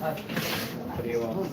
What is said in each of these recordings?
Pretty well.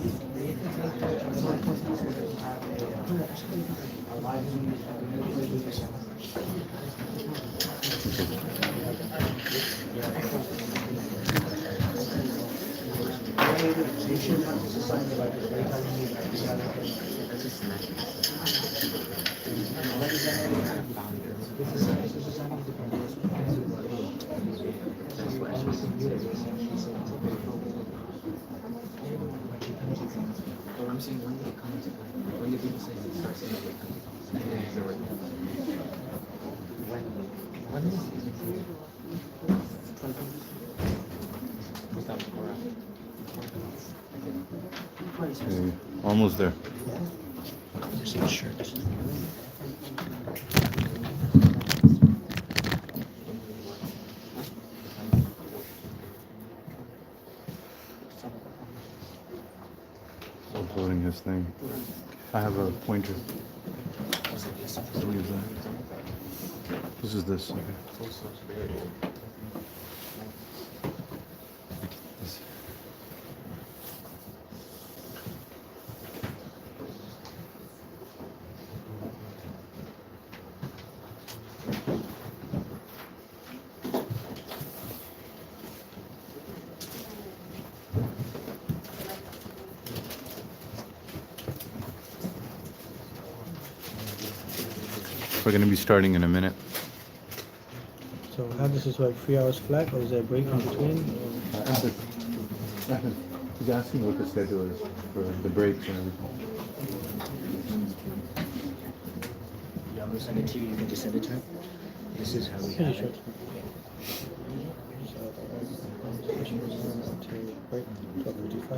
Okay, almost there. Uploading his thing. I have a pointer. This is this. Okay. We're going to be starting in a minute. So how this is like 3 hours flat, or is there a break in between? He's asking what the schedule is for the breaks and everything. Yeah, I'm going to send it to you. You can just send it to him. This is how we have it. Break 12:55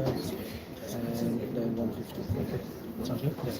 and then 1:50. Okay. Sounds good? Yes.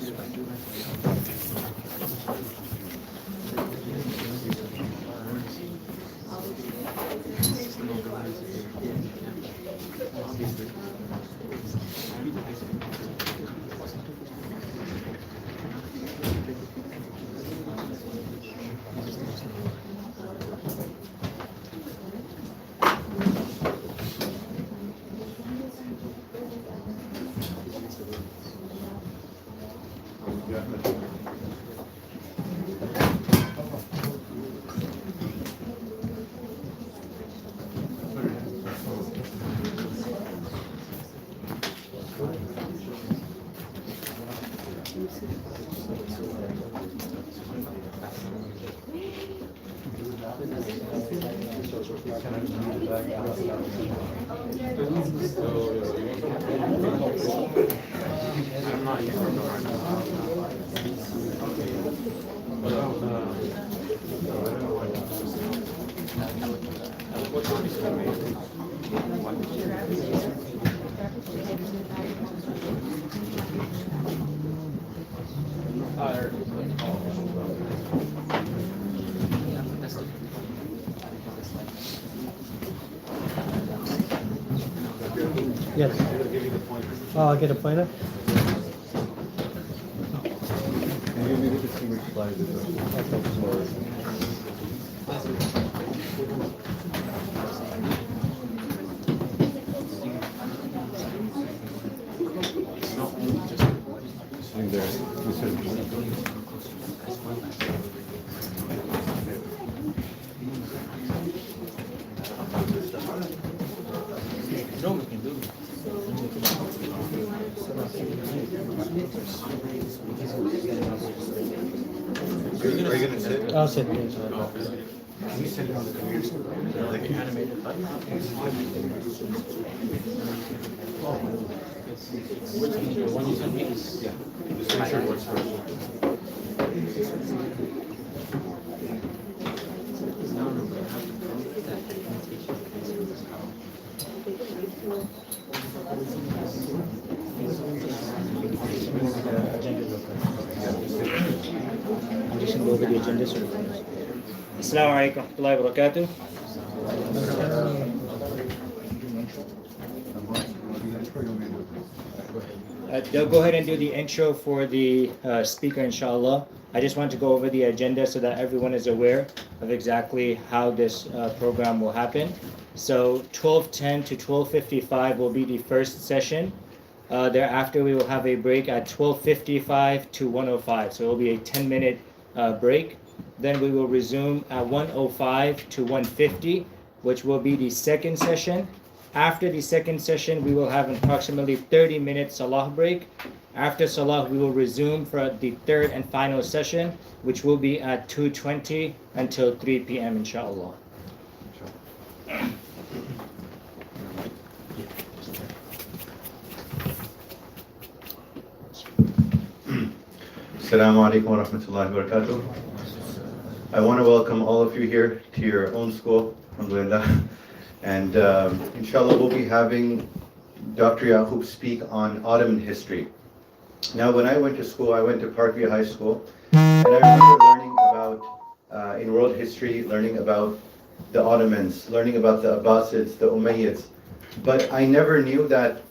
Yes. Oh, I'll get a pointer. Can you maybe just see which slide it is? Sitting there. You said Are you going to sit? I'll sit. Yes. You sit on the computer. Like an animated button. Which one? The one you sent me? Yeah. Just make sure it works first. I'm just going to go over the agenda. Assalamu alaikum wa rahmatullahi wa barakatuh. They'll go ahead and do the intro for the speaker, inshallah. I just want to go over the agenda so that everyone is aware of exactly how this program will happen. So 12:10 to 12:55 will be the first session. Thereafter, we will have a break at 12:55 to 1:05. So it will be a 10-minute break. Then we will resume at 1:05 to 1:50, which will be the second session. After the second session, we will have approximately 30-minute salah break. After salah, we will resume for the third and final session, which will be at 2:20 until 3 p.m. inshallah. Assalamu alaikum wa rahmatullahi wa barakatuh. I want to welcome all of you here to your own school, alhamdulillah. And inshallah we'll be having Dr. Yakoob speak on Ottoman history. Now when I went to school, I went to Parkview High School, and I remember learning about, in world history, learning about the Ottomans, learning about the Abbasids, the Umayyads. But I never knew that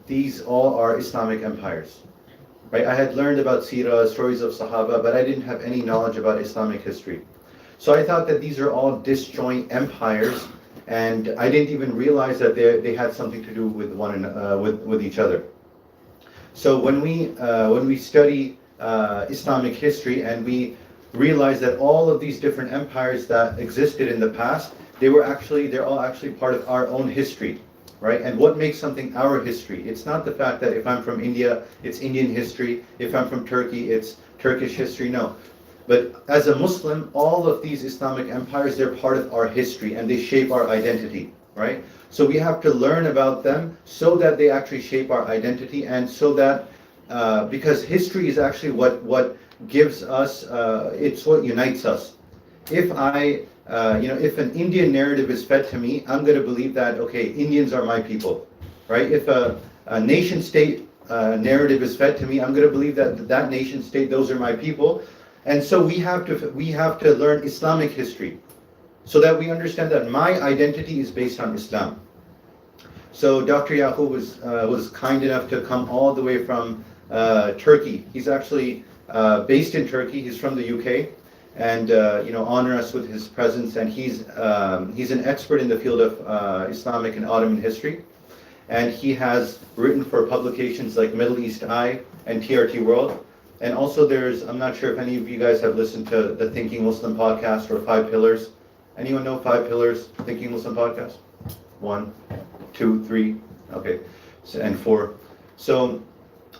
these all are Islamic empires. Right? I had learned about Sirah, stories of Sahaba, but I didn't have any knowledge about Islamic history. So I thought that these are all disjoint empires, and I didn't even realize that they had something to do with with each other. So when we study Islamic history and we realize that all of these different empires that existed in the past, they're all actually part of our own history. Right? And what makes something our history? It's not the fact that if I'm from India, it's Indian history. If I'm from Turkey, it's Turkish history. No. But as a Muslim, all of these Islamic empires, they're part of our history and they shape our identity. Right? So we have to learn about them so that they actually shape our identity, and so that, because history is actually what gives us, it's what unites us. If if an Indian narrative is fed to me, I'm going to believe that, okay, Indians are my people, right? If a nation state narrative is fed to me, I'm going to believe that nation state, those are my people. And so we have to learn Islamic history so that we understand that my identity is based on Islam. So Dr. Yakoob was kind enough to come all the way from Turkey. He's actually based in Turkey. He's from the UK. And honor us with his presence. And he's an expert in the field of Islamic and Ottoman history, and he has written for publications like Middle East Eye and TRT World. And also I'm not sure if any of you guys have listened to the Thinking Muslim podcast or 5 Pillars. Anyone know 5 Pillars, Thinking Muslim podcast? 1, 2, 3, okay, and 4. So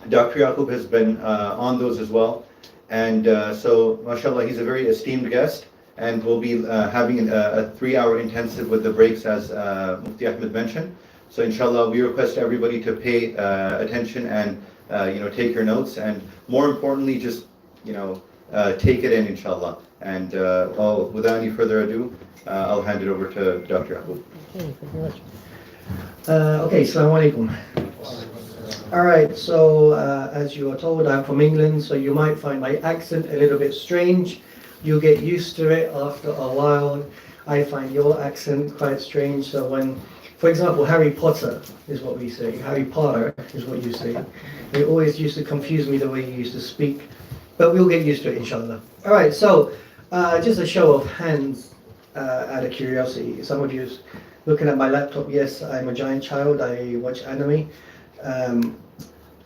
Dr. Yakoob has been on those as well. And so, mashallah, he's a very esteemed guest, and we'll be having a 3-hour intensive with the breaks, as Mufti Ahmed mentioned. So, inshallah, we request everybody to pay attention and take your notes, and more importantly, just take it in, inshallah. And without any further ado, I'll hand it over to Dr. Yakoob. Okay, thank you very much. Okay, assalamu alaikum. All right, so as you are told, I'm from England, so you might find my accent a little bit strange. You'll get used to it after a while. I find your accent quite strange. So when, for example, Harry Potter is what we say, Harry Potter is what you say. It always used to confuse me the way you used to speak, but we'll get used to it, inshallah. All right, so just a show of hands out of curiosity. Some of you looking at my laptop, yes, I'm a giant child, I watch anime.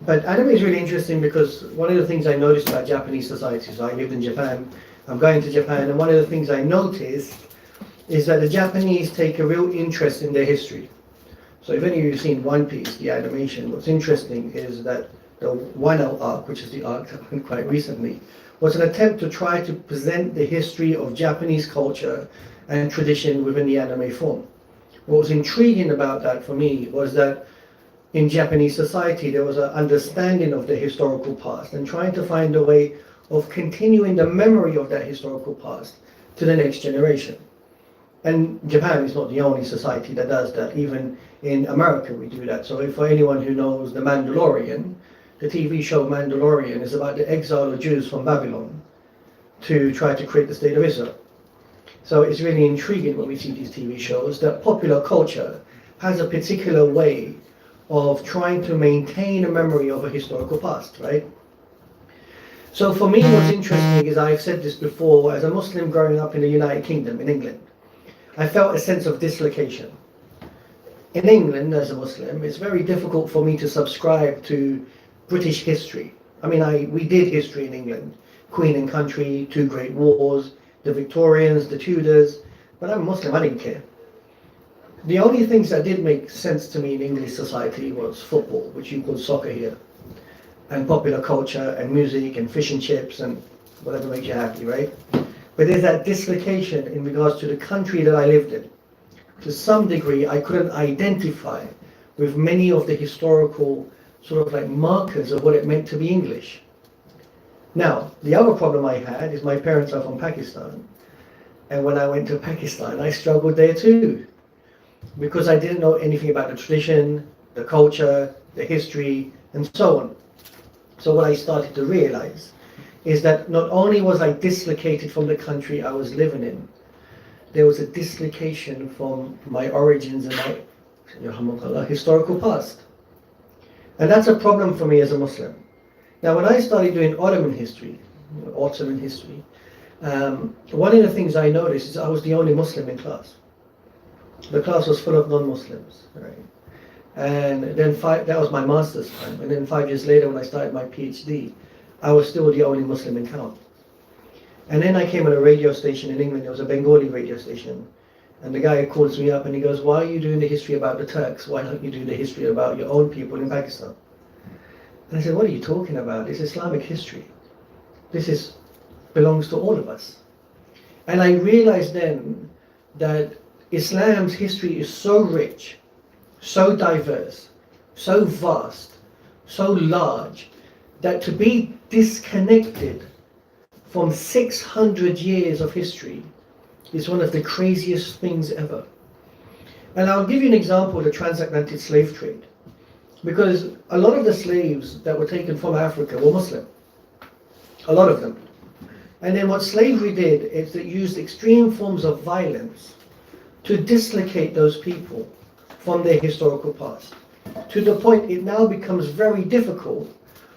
But anime is really interesting because one of the things I noticed about Japanese society, so I lived in Japan, I'm going to Japan, and one of the things I noticed is that the Japanese take a real interest in their history. So if any of you have seen One Piece, the animation, what's interesting is that the Wano arc, which is the arc that happened quite recently, was an attempt to try to present the history of Japanese culture and tradition within the anime form. What was intriguing about that for me was that in Japanese society, there was an understanding of the historical past and trying to find a way of continuing the memory of that historical past to the next generation. And Japan is not the only society that does that. Even in America, we do that. So for anyone who knows The Mandalorian, the TV show Mandalorian is about the exile of Jews from Babylon to try to create the state of Israel. So it's really intriguing when we see these TV shows that popular culture has a particular way of trying to maintain a memory of a historical past, right? So for me, what's interesting is, I've said this before, as a Muslim growing up in the United Kingdom, in England, I felt a sense of dislocation. in England, as a Muslim, it's very difficult for me to subscribe to British history. I mean, we did history in England, Queen and Country, two great wars, the Victorians, the Tudors, but I'm Muslim, I didn't care. The only things that did make sense to me in English society was football, which you call soccer here, and popular culture, and music, and fish and chips, and whatever makes you happy, right? But there's that dislocation in regards to the country that I lived in. To some degree, I couldn't identify with many of the historical sort of like markers of what it meant to be English. Now, the other problem I had is my parents are from Pakistan. And when I went to Pakistan, I struggled there too. Because I didn't know anything about the tradition, the culture, the history, and so on. So what I started to realize is that not only was I dislocated from the country I was living in, there was a dislocation from my origins and my historical past. And that's a problem for me as a Muslim. Now, when I started doing Ottoman history, one of the things I noticed is I was the only Muslim in class. The class was full of non-Muslims, right? And then that was my master's time. And then 5 years later, when I started my PhD, I was still the only Muslim in town. And then I came on a radio station in England. It was a Bengali radio station. And the guy calls me up and he goes, "Why are you doing the history about the Turks? Why don't you do the history about your own people in Pakistan?" And I said, "What are you talking about? It's Islamic history. This belongs to all of us." And I realized then that Islam's history is so rich, so diverse, so vast, so large, that to be disconnected from 600 years of history is one of the craziest things ever. And I'll give you an example of the transatlantic slave trade. Because a lot of the slaves that were taken from Africa were Muslim. A lot of them. And then what slavery did is it used extreme forms of violence to dislocate those people from their historical past. To the point it now becomes very difficult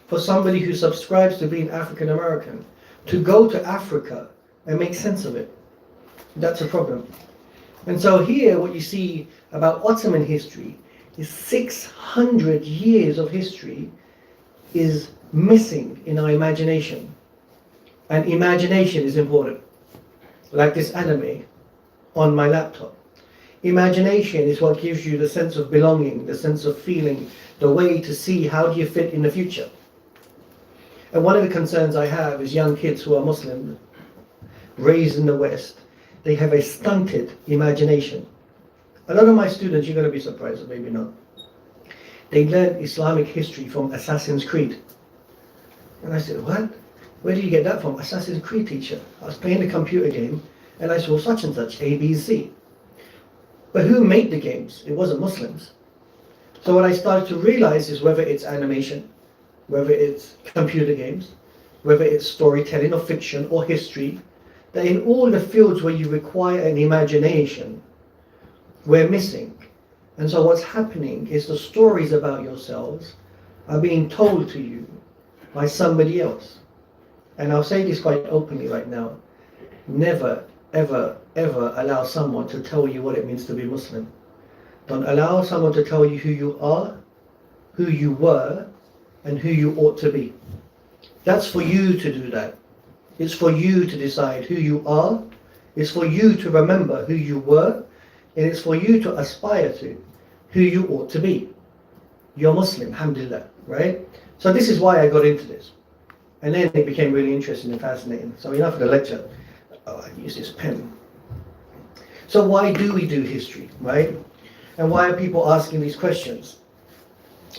for somebody who subscribes to being African American to go to Africa and make sense of it. That's a problem. And so here what you see about Ottoman history is 600 years of history is missing in our imagination. And imagination is important. Like this anime on my laptop. Imagination is what gives you the sense of belonging, the sense of feeling, the way to see how do you fit in the future. And one of the concerns I have is young kids who are Muslim, raised in the West, they have a stunted imagination. A lot of my students, you're going to be surprised, or maybe not, they learn Islamic history from Assassin's Creed. And I said, "What? Where did you get that from?" "Assassin's Creed, teacher. I was playing a computer game and I saw such and such, A, B, C." But who made the games? It wasn't Muslims. So what I started to realize is whether it's animation, whether it's computer games, whether it's storytelling or fiction or history, that in all the fields where you require an imagination, we're missing. And so what's happening is the stories about yourselves are being told to you by somebody else. And I'll say this quite openly right now. Never, ever, ever allow someone to tell you what it means to be Muslim. Don't allow someone to tell you who you are, who you were, and who you ought to be. That's for you to do that. It's for you to decide who you are. It's for you to remember who you were. And it's for you to aspire to who you ought to be. You're Muslim, alhamdulillah, right? So this is why I got into this. And then it became really interesting and fascinating. So enough of the lecture. I use this pen. So why do we do history, right? And why are people asking these questions?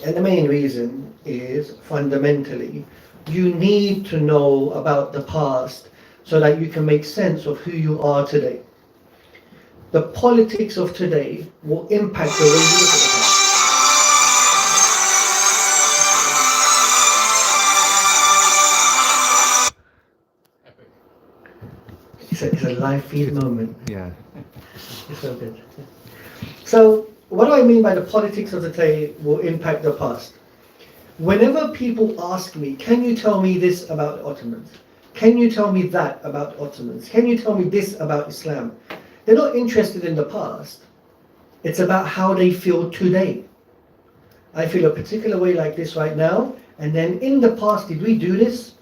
And the main reason is, fundamentally, you need to know about the past so that you can make sense of who you are today. The politics of today will impact the way you look at the past. It's a live feed moment. Yeah. It's so good. So, what do I mean by the politics of today will impact the past? Whenever people ask me, "Can you tell me this about Ottomans? Can you tell me that about Ottomans? Can you tell me this about Islam?" They're not interested in the past. It's about how they feel today. I feel a particular way like this right now, and then in the past, did we do this?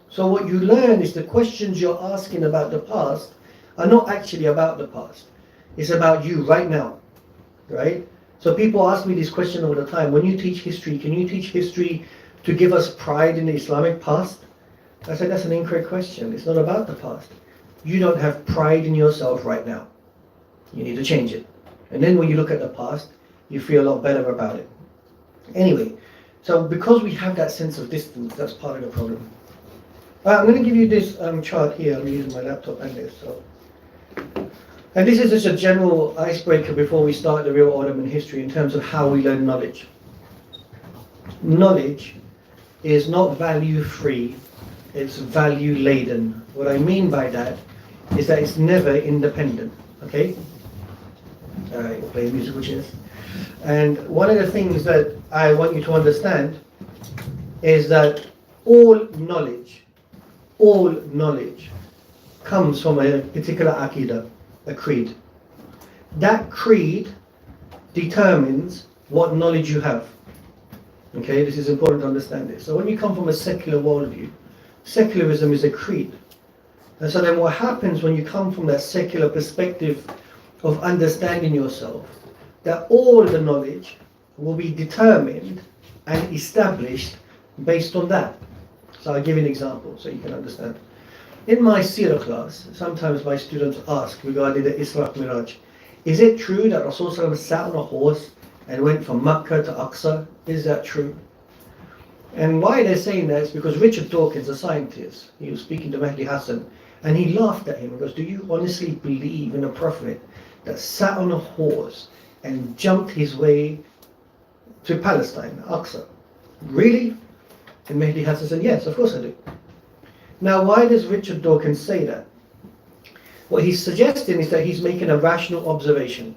So what you learn is the questions you're asking about the past are not actually about the past. It's about you right now, right? So people ask me this question all the time. When you teach history, can you teach history to give us pride in the Islamic past? I said, that's an incorrect question. It's not about the past. You don't have pride in yourself right now. You need to change it. And then when you look at the past, you feel a lot better about it. Anyway, so because we have that sense of distance, that's part of the problem. I'm going to give you this chart here. I'm using my laptop and this. And this is just a general icebreaker before we start the real Ottoman history in terms of how we learn knowledge. Knowledge is not value-free, it's value-laden. What I mean by that is that it's never independent, okay? Alright, play musical chairs. And one of the things that I want you to understand is that all knowledge comes from a particular aqidah, a creed. That creed determines what knowledge you have. Okay, this is important to understand this. So when you come from a secular worldview, secularism is a creed. And so then what happens when you come from that secular perspective of understanding yourself, that all the knowledge will be determined and established based on that. So I'll give you an example so you can understand. In my Sirah class, sometimes my students ask regarding the Isra Miraj, is it true that Rasulullah sat on a horse and went from Makkah to Aqsa? Is that true? And why they're saying that is because Richard Dawkins, a scientist, he was speaking to Mehdi Hassan, and he laughed at him and goes, do you honestly believe in a prophet that sat on a horse and jumped his way to Palestine, Aqsa? Really? And Mehdi Hassan said, yes, of course I do. Now, why does Richard Dawkins say that? What he's suggesting is that he's making a rational observation.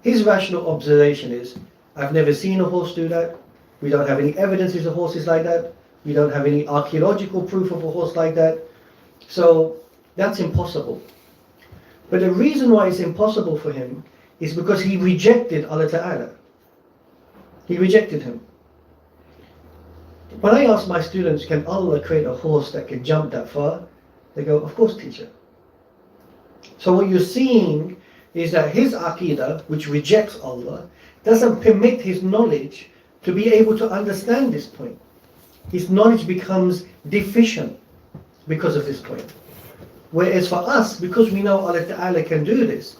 His rational observation is, I've never seen a horse do that. We don't have any evidences of horses like that. We don't have any archaeological proof of a horse like that. So that's impossible. But the reason why it's impossible for him is because he rejected Allah Ta'ala. He rejected him. When I ask my students, can Allah create a horse that can jump that far? They go, of course, teacher. So what you're seeing is that his aqidah, which rejects Allah, doesn't permit his knowledge to be able to understand this point. His knowledge becomes deficient because of this point. Whereas for us, because we know Allah Ta'ala can do this,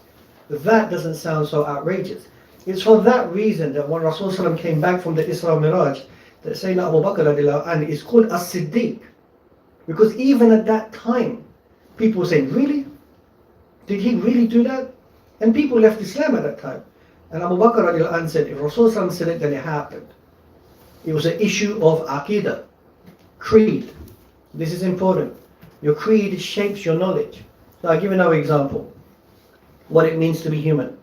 that doesn't sound so outrageous. It's for that reason that when Rasulullah came back from the Isra Miraj, that Sayyidina Abu Bakr radiallahu anhu is called as-Siddiq. Because even at that time, people were saying, really? Did he really do that? And people left Islam at that time. And Abu Bakr radiallahu anhu said, if Rasulullah said it, then it happened. It was an issue of aqidah, creed. This is important. Your creed shapes your knowledge. So I'll give another example. What it means to be human.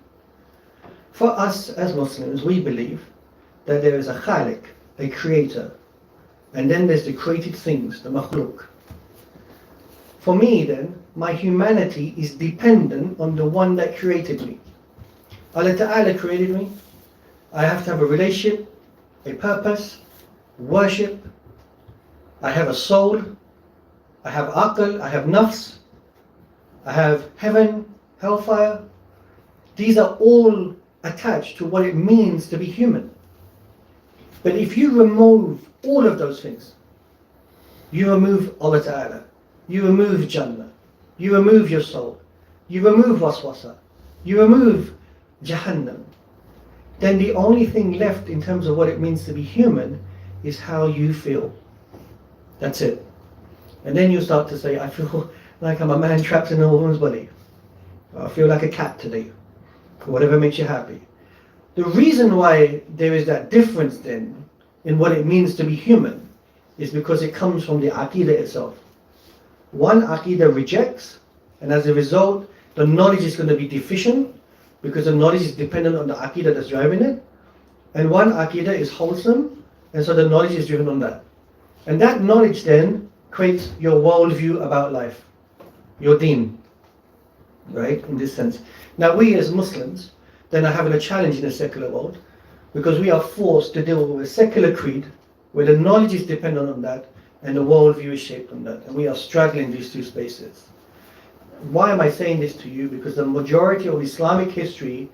For us as Muslims, we believe that there is a Khaliq, a creator, and then there's the created things, the makhluk. For me then, my humanity is dependent on the one that created me. Allah Ta'ala created me. I have to have a relationship, a purpose, worship. I have a soul. I have aql, I have nafs. I have heaven, hellfire. These are all attached to what it means to be human. But if you remove all of those things, you remove Allah Ta'ala, you remove Jannah, you remove your soul, you remove waswasa, you remove Jahannam, then the only thing left in terms of what it means to be human is how you feel. That's it. And then you start to say, I feel like I'm a man trapped in a woman's body. I feel like a cat today. Whatever makes you happy. The reason why there is that difference then in what it means to be human is because it comes from the aqidah itself. One aqidah rejects, and as a result, the knowledge is going to be deficient because the knowledge is dependent on the aqidah that's driving it. And one aqidah is wholesome, and so the knowledge is driven on that. And that knowledge then creates your worldview about life, your deen, right, in this sense. Now we as Muslims, then are having a challenge in the secular world, because we are forced to deal with a secular creed where the knowledge is dependent on that and the worldview is shaped on that, and we are straddling these two spaces. Why am I saying this to you? Because the majority of Islamic history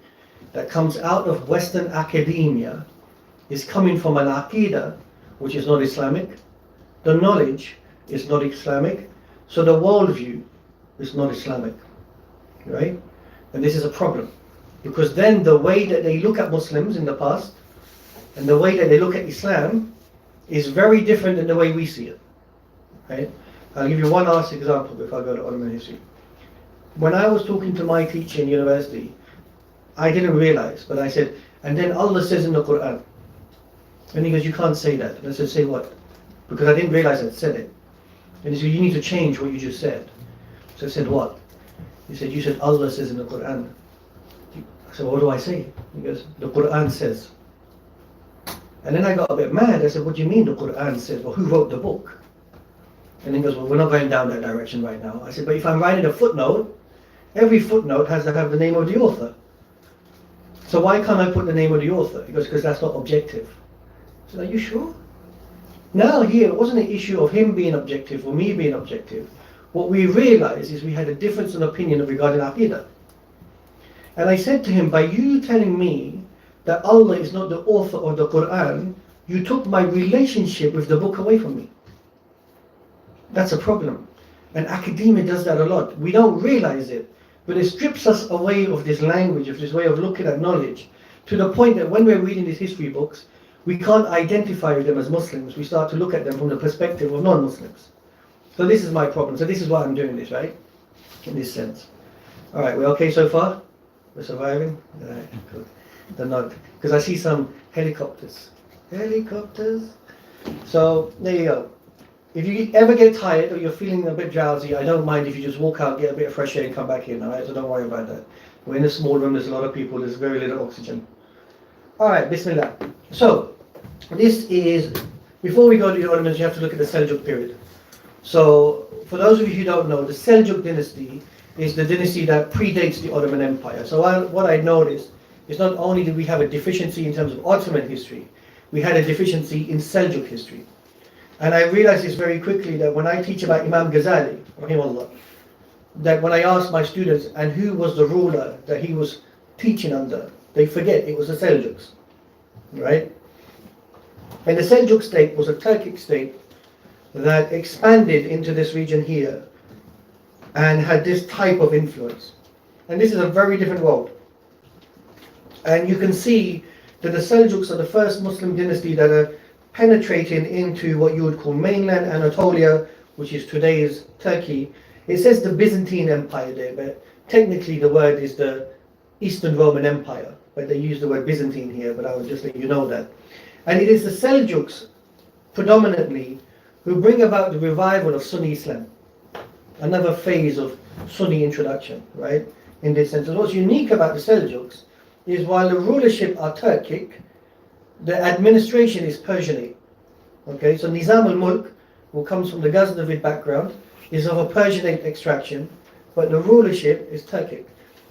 that comes out of Western academia is coming from an aqidah which is not Islamic, the knowledge is not Islamic, so the worldview is not Islamic, right? And this is a problem, because then the way that they look at Muslims in the past and the way that they look at Islam is very different than the way we see it, right? I'll give you one last example before I go to Ottoman history. When I was talking to my teacher in university, I didn't realize, but I said, and then Allah says in the Quran. And he goes, you can't say that. And I said, say what? Because I didn't realize I'd said it. And he said, you need to change what you just said. So I said, what? He said, you said Allah says in the Quran. I said, well, what do I say? He goes, the Quran says. And then I got a bit mad. I said, what do you mean the Quran says? Well, who wrote the book? And he goes, well, we're not going down that direction right now. I said, but if I'm writing a footnote, every footnote has to have the name of the author. So why can't I put the name of the author? He goes, because that's not objective. I said, are you sure? Now here, it wasn't an issue of him being objective or me being objective. What we realized is we had a difference in opinion regarding Aqidah. And I said to him, by you telling me that Allah is not the author of the Quran, you took my relationship with the book away from me. That's a problem. And academia does that a lot. We don't realize it, but it strips us away of this language, of this way of looking at knowledge, to the point that when we're reading these history books, we can't identify them as Muslims. We start to look at them from the perspective of non-Muslims. So this is my problem. So this is why I'm doing this, right? In this sense. All right, we're okay so far? We're surviving? All right, good. They're not, because I see some helicopters. Helicopters. So there you go. If you ever get tired or you're feeling a bit drowsy, I don't mind if you just walk out, get a bit of fresh air and come back in, all right? So don't worry about that. We're in a small room, there's a lot of people, there's very little oxygen. All right, Bismillah. So, this is, before we go to the Ottomans, you have to look at the Seljuk period. So, for those of you who don't know, the Seljuk dynasty is the dynasty that predates the Ottoman Empire. So what I noticed is not only did we have a deficiency in terms of Ottoman history, we had a deficiency in Seljuk history. And I realized this very quickly, that when I teach about Imam Ghazali, rahimahullah, that when I ask my students, and who was the ruler that he was teaching under, they forget it was the Seljuks, right? And the Seljuk state was a Turkic state that expanded into this region here and had this type of influence. And this is a very different world. And you can see that the Seljuks are the first Muslim dynasty that are penetrating into what you would call mainland Anatolia, which is today's Turkey. It says the Byzantine Empire there, but technically the word is the Eastern Roman Empire, but they use the word Byzantine here, but I will just let you know that. And it is the Seljuks, predominantly, who bring about the revival of Sunni Islam, another phase of Sunni introduction, right, in this sense. And what's unique about the Seljuks is while the rulership are Turkic, the administration is Persianate. Okay, so Nizam al-Mulk, who comes from the Ghaznavid background, is of a Persianate extraction, but the rulership is Turkic.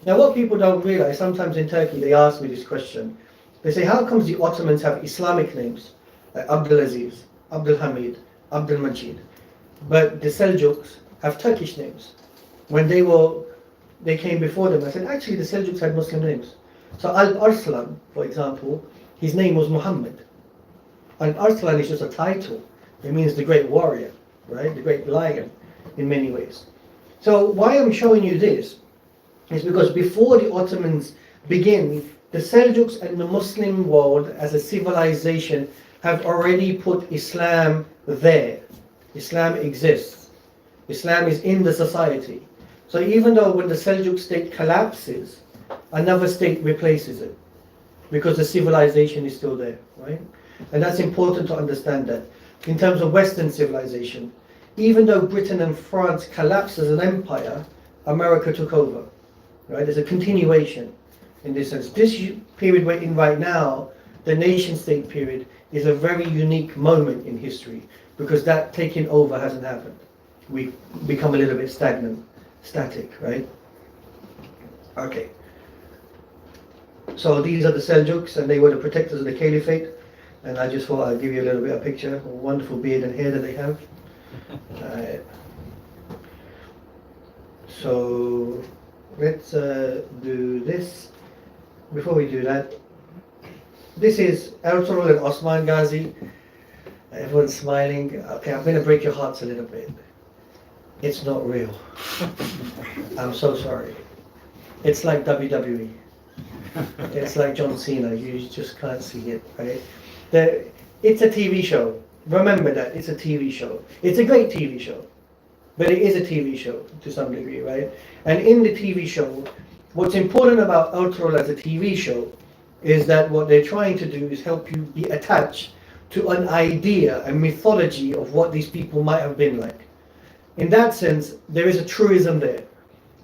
Now what people don't realize, sometimes in Turkey they ask me this question. They say, how comes the Ottomans have Islamic names, like Abdulaziz, Abdul Hamid, Abdul Majid, but the Seljuks have Turkish names? When they came before them, I said, actually the Seljuks had Muslim names. So Al-Arslan, for example, his name was Muhammad. Al-Arslan is just a title. It means the great warrior, right? The great lion, in many ways. So why I'm showing you this is because before the Ottomans begin, the Seljuks and the Muslim world as a civilization have already put Islam there. Islam exists. Islam is in the society. So even though when the Seljuk state collapses, another state replaces it, because the civilization is still there, right? And that's important to understand that. In terms of Western civilization, even though Britain and France collapsed as an empire, America took over, right? There's a continuation in this sense. This period we're in right now, the nation-state period, is a very unique moment in history, because that taking over hasn't happened. We've become a little bit stagnant, static, right? Okay. So these are the Seljuks, and they were the protectors of the Caliphate. And I just thought I'd give you a little bit of picture, a wonderful beard and hair that they have. So let's do this. Before we do that, this is Ertugrul and Osman Ghazi. Everyone's smiling. Okay, I'm going to break your hearts a little bit. It's not real. I'm so sorry. It's like WWE. It's like John Cena. You just can't see it, right? It's a TV show. Remember that. It's a TV show. It's a great TV show. But it is a TV show to some degree, right? And in the TV show, what's important about Ertugrul as a TV show is that what they're trying to do is help you be attached to an idea, a mythology of what these people might have been like. In that sense, there is a truism there,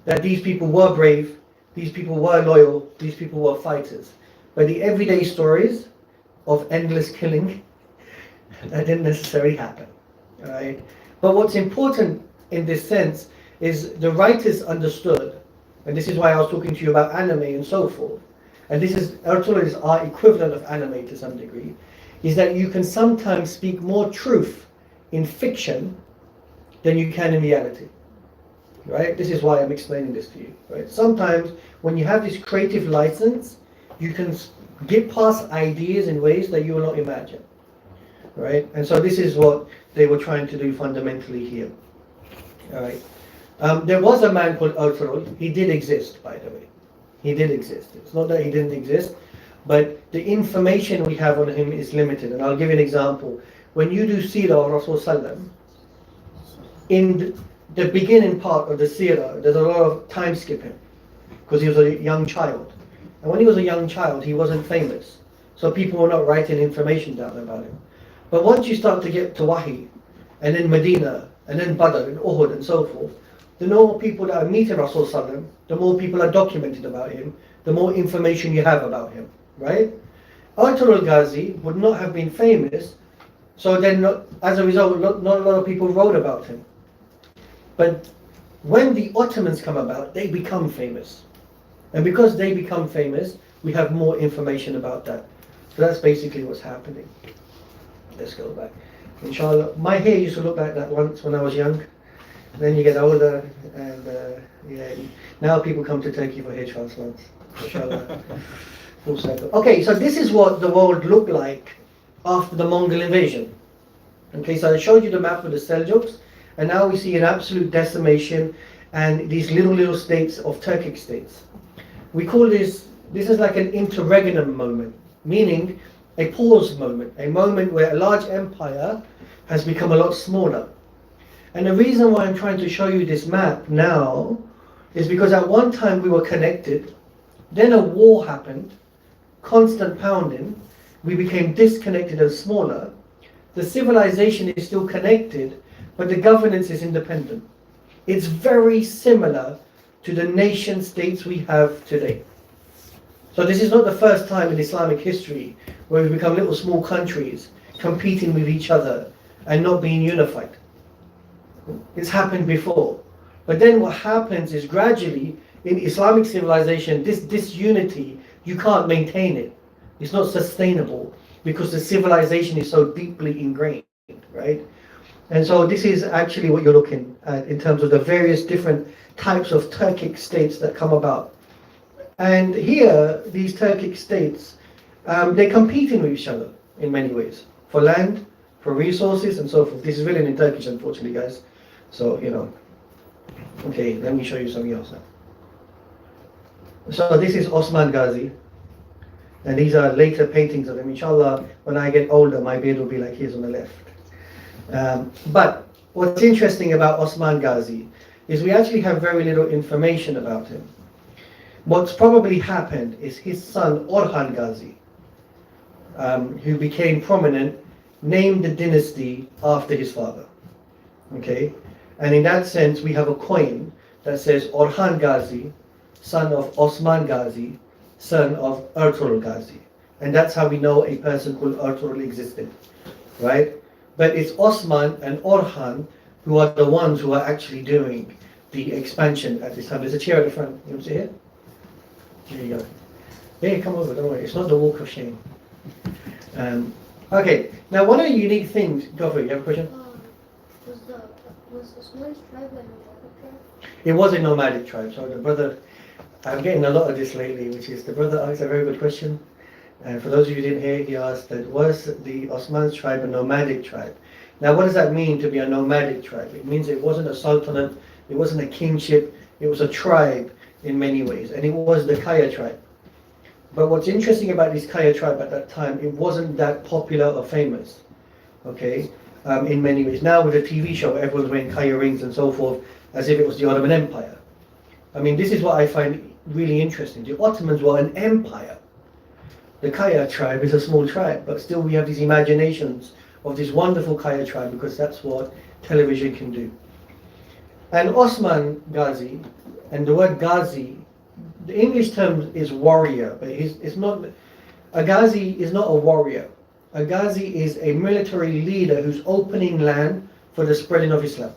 that these people were brave, these people were loyal, these people were fighters. But the everyday stories of endless killing, that didn't necessarily happen, right? But what's important in this sense is the writers understood, and this is why I was talking to you about anime and so forth, and this is, Ertugrul is our equivalent of anime to some degree, is that you can sometimes speak more truth in fiction than you can in reality, right? This is why I'm explaining this to you, right? Sometimes when you have this creative license, you can get past ideas in ways that you will not imagine, right? And so this is what they were trying to do fundamentally here, all right? There was a man called Ertugrul. He did exist, by the way. He did exist. It's not that he didn't exist, but the information we have on him is limited. And I'll give you an example. When you do Seerah of Rasul Sallam, in the beginning part of the Seerah, there's a lot of time skipping because he was a young child. And when he was a young child, he wasn't famous. So people were not writing information down about him. But once you start to get to Wahi, and then Medina, and then Badr, and Uhud, and so forth, the more people that are meeting Rasul Sallam, the more people are documented about him, the more information you have about him, right? Ertugrul Ghazi would not have been famous, so then as a result, not a lot of people wrote about him. But when the Ottomans come about, they become famous. And because they become famous, we have more information about that. So that's basically what's happening. Let's go back. Inshallah, my hair used to look like that once when I was young. Then you get older, and yeah, now people come to Turkey for hair transplants. Inshallah. Full circle. Okay, so this is what the world looked like after the Mongol invasion. Okay, so I showed you the map with the Seljuks, and now we see an absolute decimation and these little states of Turkic states. We call this is like an interregnum moment, meaning a pause moment, a moment where a large empire has become a lot smaller. And the reason why I'm trying to show you this map now is because at one time we were connected, then a war happened, constant pounding, we became disconnected and smaller. The civilization is still connected, but the governance is independent. It's very similar to the nation states we have today. So this is not the first time in Islamic history where we become little small countries competing with each other and not being unified. It's happened before. But then what happens is gradually in Islamic civilization, this disunity, you can't maintain it. It's not sustainable because the civilization is so deeply ingrained, right? And so this is actually what you're looking at in terms of the various different types of Turkic states that come about. And here, these Turkic states, they're competing with each other in many ways, for land, for resources, and so forth. This is written in Turkish, unfortunately, guys. So, you know. Okay, let me show you something else now. So this is Osman Ghazi. And these are later paintings of him. Inshallah, when I get older, my beard will be like his on the left. But what's interesting about Osman Ghazi is we actually have very little information about him. What's probably happened is his son Orhan Ghazi, who became prominent, named the dynasty after his father. Okay, and in that sense, we have a coin that says Orhan Ghazi, son of Osman Ghazi, son of Ertugrul Ghazi, and that's how we know a person called Ertugrul existed, right? But it's Osman and Orhan who are the ones who are actually doing the expansion at this time. There's a chair at the front. You want to see it? There you go. Hey, come over, don't worry. It's not the walk of shame. Okay, now one of the unique things, go for it, you have a question? Was Osman's tribe a nomadic tribe? It was a nomadic tribe, so the brother, I'm getting a lot of this lately, which is the brother asked a very good question. And for those of you who didn't hear, he asked that was the Osman's tribe a nomadic tribe? Now what does that mean to be a nomadic tribe? It means it wasn't a sultanate, it wasn't a kingship, it was a tribe in many ways, and it was the Kaya tribe. But what's interesting about this Kaya tribe at that time, it wasn't that popular or famous, okay, in many ways. Now with the TV show, everyone's wearing Kaya rings and so forth, as if it was the Ottoman Empire. I mean, this is what I find really interesting. The Ottomans were an empire. The Kaya tribe is a small tribe, but still we have these imaginations of this wonderful Kaya tribe because that's what television can do. And Osman Ghazi, and the word Ghazi, the English term is warrior, but it's not. A Ghazi is not a warrior. A Ghazi is a military leader who's opening land for the spreading of Islam.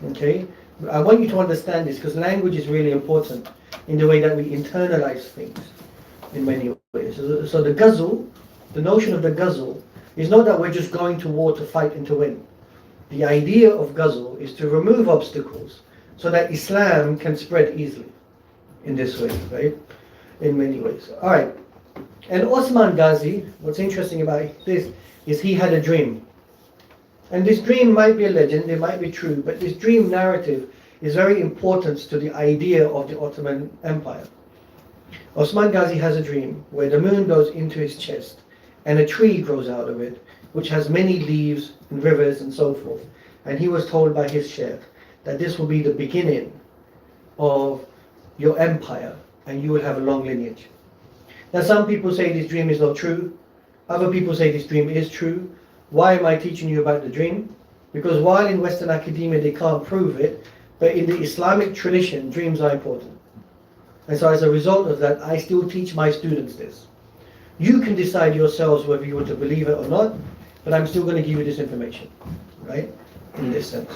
Okay? I want you to understand this because language is really important in the way that we internalize things in many ways. So the ghazl, the notion of the ghazl, is not that we're just going to war to fight and to win. The idea of ghazl is to remove obstacles so that Islam can spread easily in this way, right? In many ways. All right. And Osman Ghazi, what's interesting about this is he had a dream. And this dream might be a legend, it might be true, but this dream narrative is very important to the idea of the Ottoman Empire. Osman Ghazi has a dream where the moon goes into his chest and a tree grows out of it, which has many leaves and rivers and so forth. And he was told by his sheikh that this will be the beginning of your empire and you will have a long lineage. Now some people say this dream is not true. Other people say this dream is true. Why am I teaching you about the dream? Because while in Western academia they can't prove it, but in the Islamic tradition, dreams are important. And so as a result of that, I still teach my students this. You can decide yourselves whether you want to believe it or not, but I'm still going to give you this information, right? In this sense.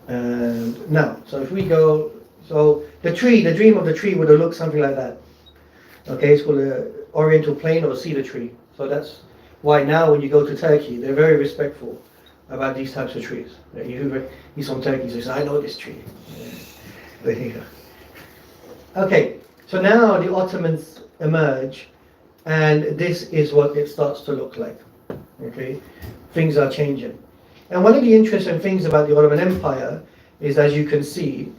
And now, so if we go, so the tree, the dream of the tree would have looked something like that. Okay, it's called the Oriental plane or cedar tree. So that's why now when you go to Turkey, they're very respectful about these types of trees. He's from Turkey, so he says, I know this tree. Yeah. There you go. Okay, so now the Ottomans emerge, and this is what it starts to look like. Okay, things are changing. And one of the interesting things about the Ottoman Empire is, as you can see,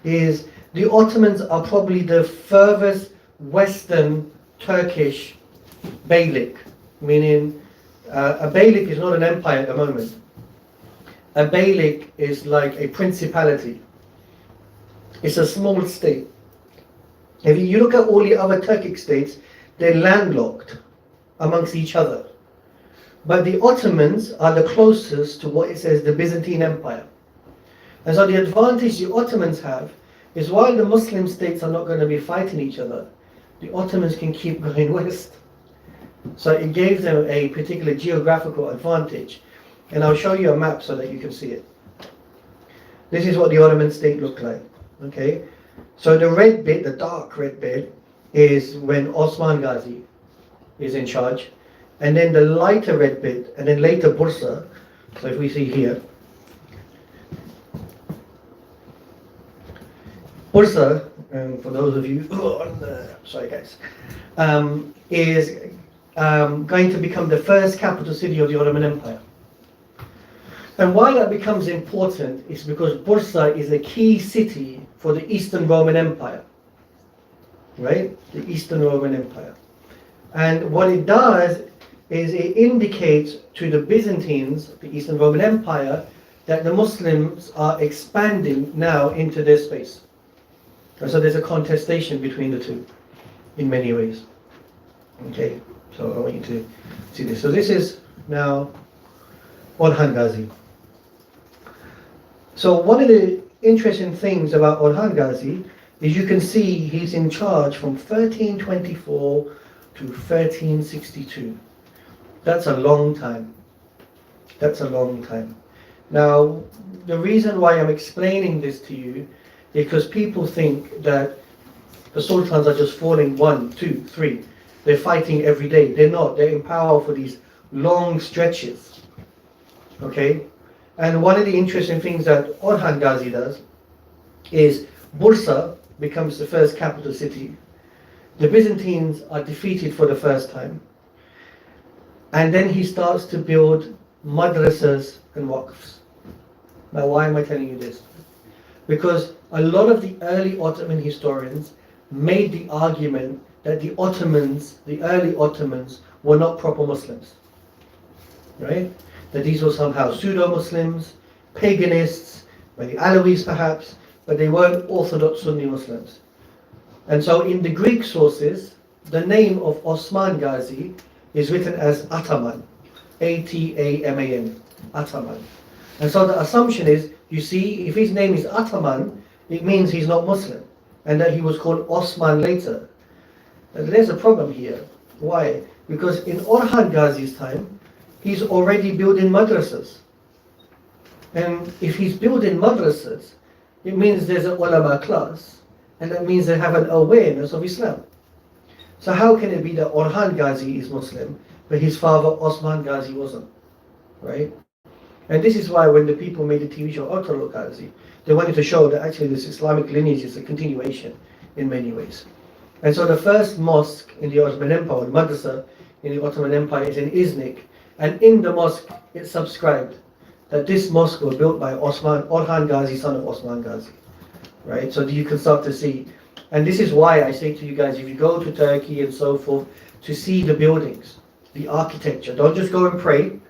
is the Ottomans are probably the furthest Western Turkish beylik, meaning a beylik is not an empire at the moment. A beylik is like a principality. It's a small state. If you look at all the other Turkic states, they're landlocked amongst each other. But the Ottomans are the closest to what it says the Byzantine Empire. And so the advantage the Ottomans have is while the Muslim states are not going to be fighting each other, the Ottomans can keep going west. So it gave them a particular geographical advantage. And I'll show you a map so that you can see it. This is what the Ottoman state looked like. Okay, so the red bit, the dark red bit, is when Osman Ghazi is in charge. And then the lighter red bit, and then later Bursa. So if we see here, Bursa, for those of you who are on the, sorry guys, is going to become the first capital city of the Ottoman Empire. And why that becomes important is because Bursa is a key city for the Eastern Roman Empire, right? The Eastern Roman Empire. And what it does is it indicates to the Byzantines, the Eastern Roman Empire, that the Muslims are expanding now into their space. And so there's a contestation between the two in many ways. Okay, so I want you to see this. So this is now Orhan Ghazi. So one of the interesting things about Orhan Ghazi is you can see he's in charge from 1324 to 1362. That's a long time. That's a long time. Now, the reason why I'm explaining this to you is because people think that the sultans are just falling 1, 2, 3. They're fighting every day. They're not. They're in power for these long stretches. Okay? And one of the interesting things that Orhan Ghazi does is Bursa becomes the first capital city. The Byzantines are defeated for the first time. And then he starts to build madrasas and waqfs. Now, why am I telling you this? Because a lot of the early Ottoman historians made the argument that the Ottomans, the early Ottomans, were not proper Muslims. Right? That these were somehow pseudo-Muslims, paganists, maybe Alawis perhaps, but they weren't Orthodox Sunni Muslims. And so in the Greek sources, the name of Osman Ghazi is written as Ataman, A-T-A-M-A-N, Ataman. And so the assumption is, you see, if his name is Ataman, it means he's not Muslim, and that he was called Osman later. And there's a problem here. Why? Because in Orhan Ghazi's time, he's already building madrasas. And if he's building madrasas, it means there's an ulama class, and that means they have an awareness of Islam. So how can it be that Orhan Ghazi is Muslim, but his father Osman Ghazi wasn't? Right? And this is why when the people made the TV show Ottoman Ghazi, they wanted to show that actually this Islamic lineage is a continuation in many ways. And so the first mosque in the Ottoman Empire, the madrasa in the Ottoman Empire, is in Iznik. And in the mosque, it's subscribed that this mosque was built by Orhan Ghazi, son of Osman Ghazi. Right? So you can start to see. And this is why I say to you guys, if you go to Turkey and so forth, to see the buildings, the architecture, don't just go and pray.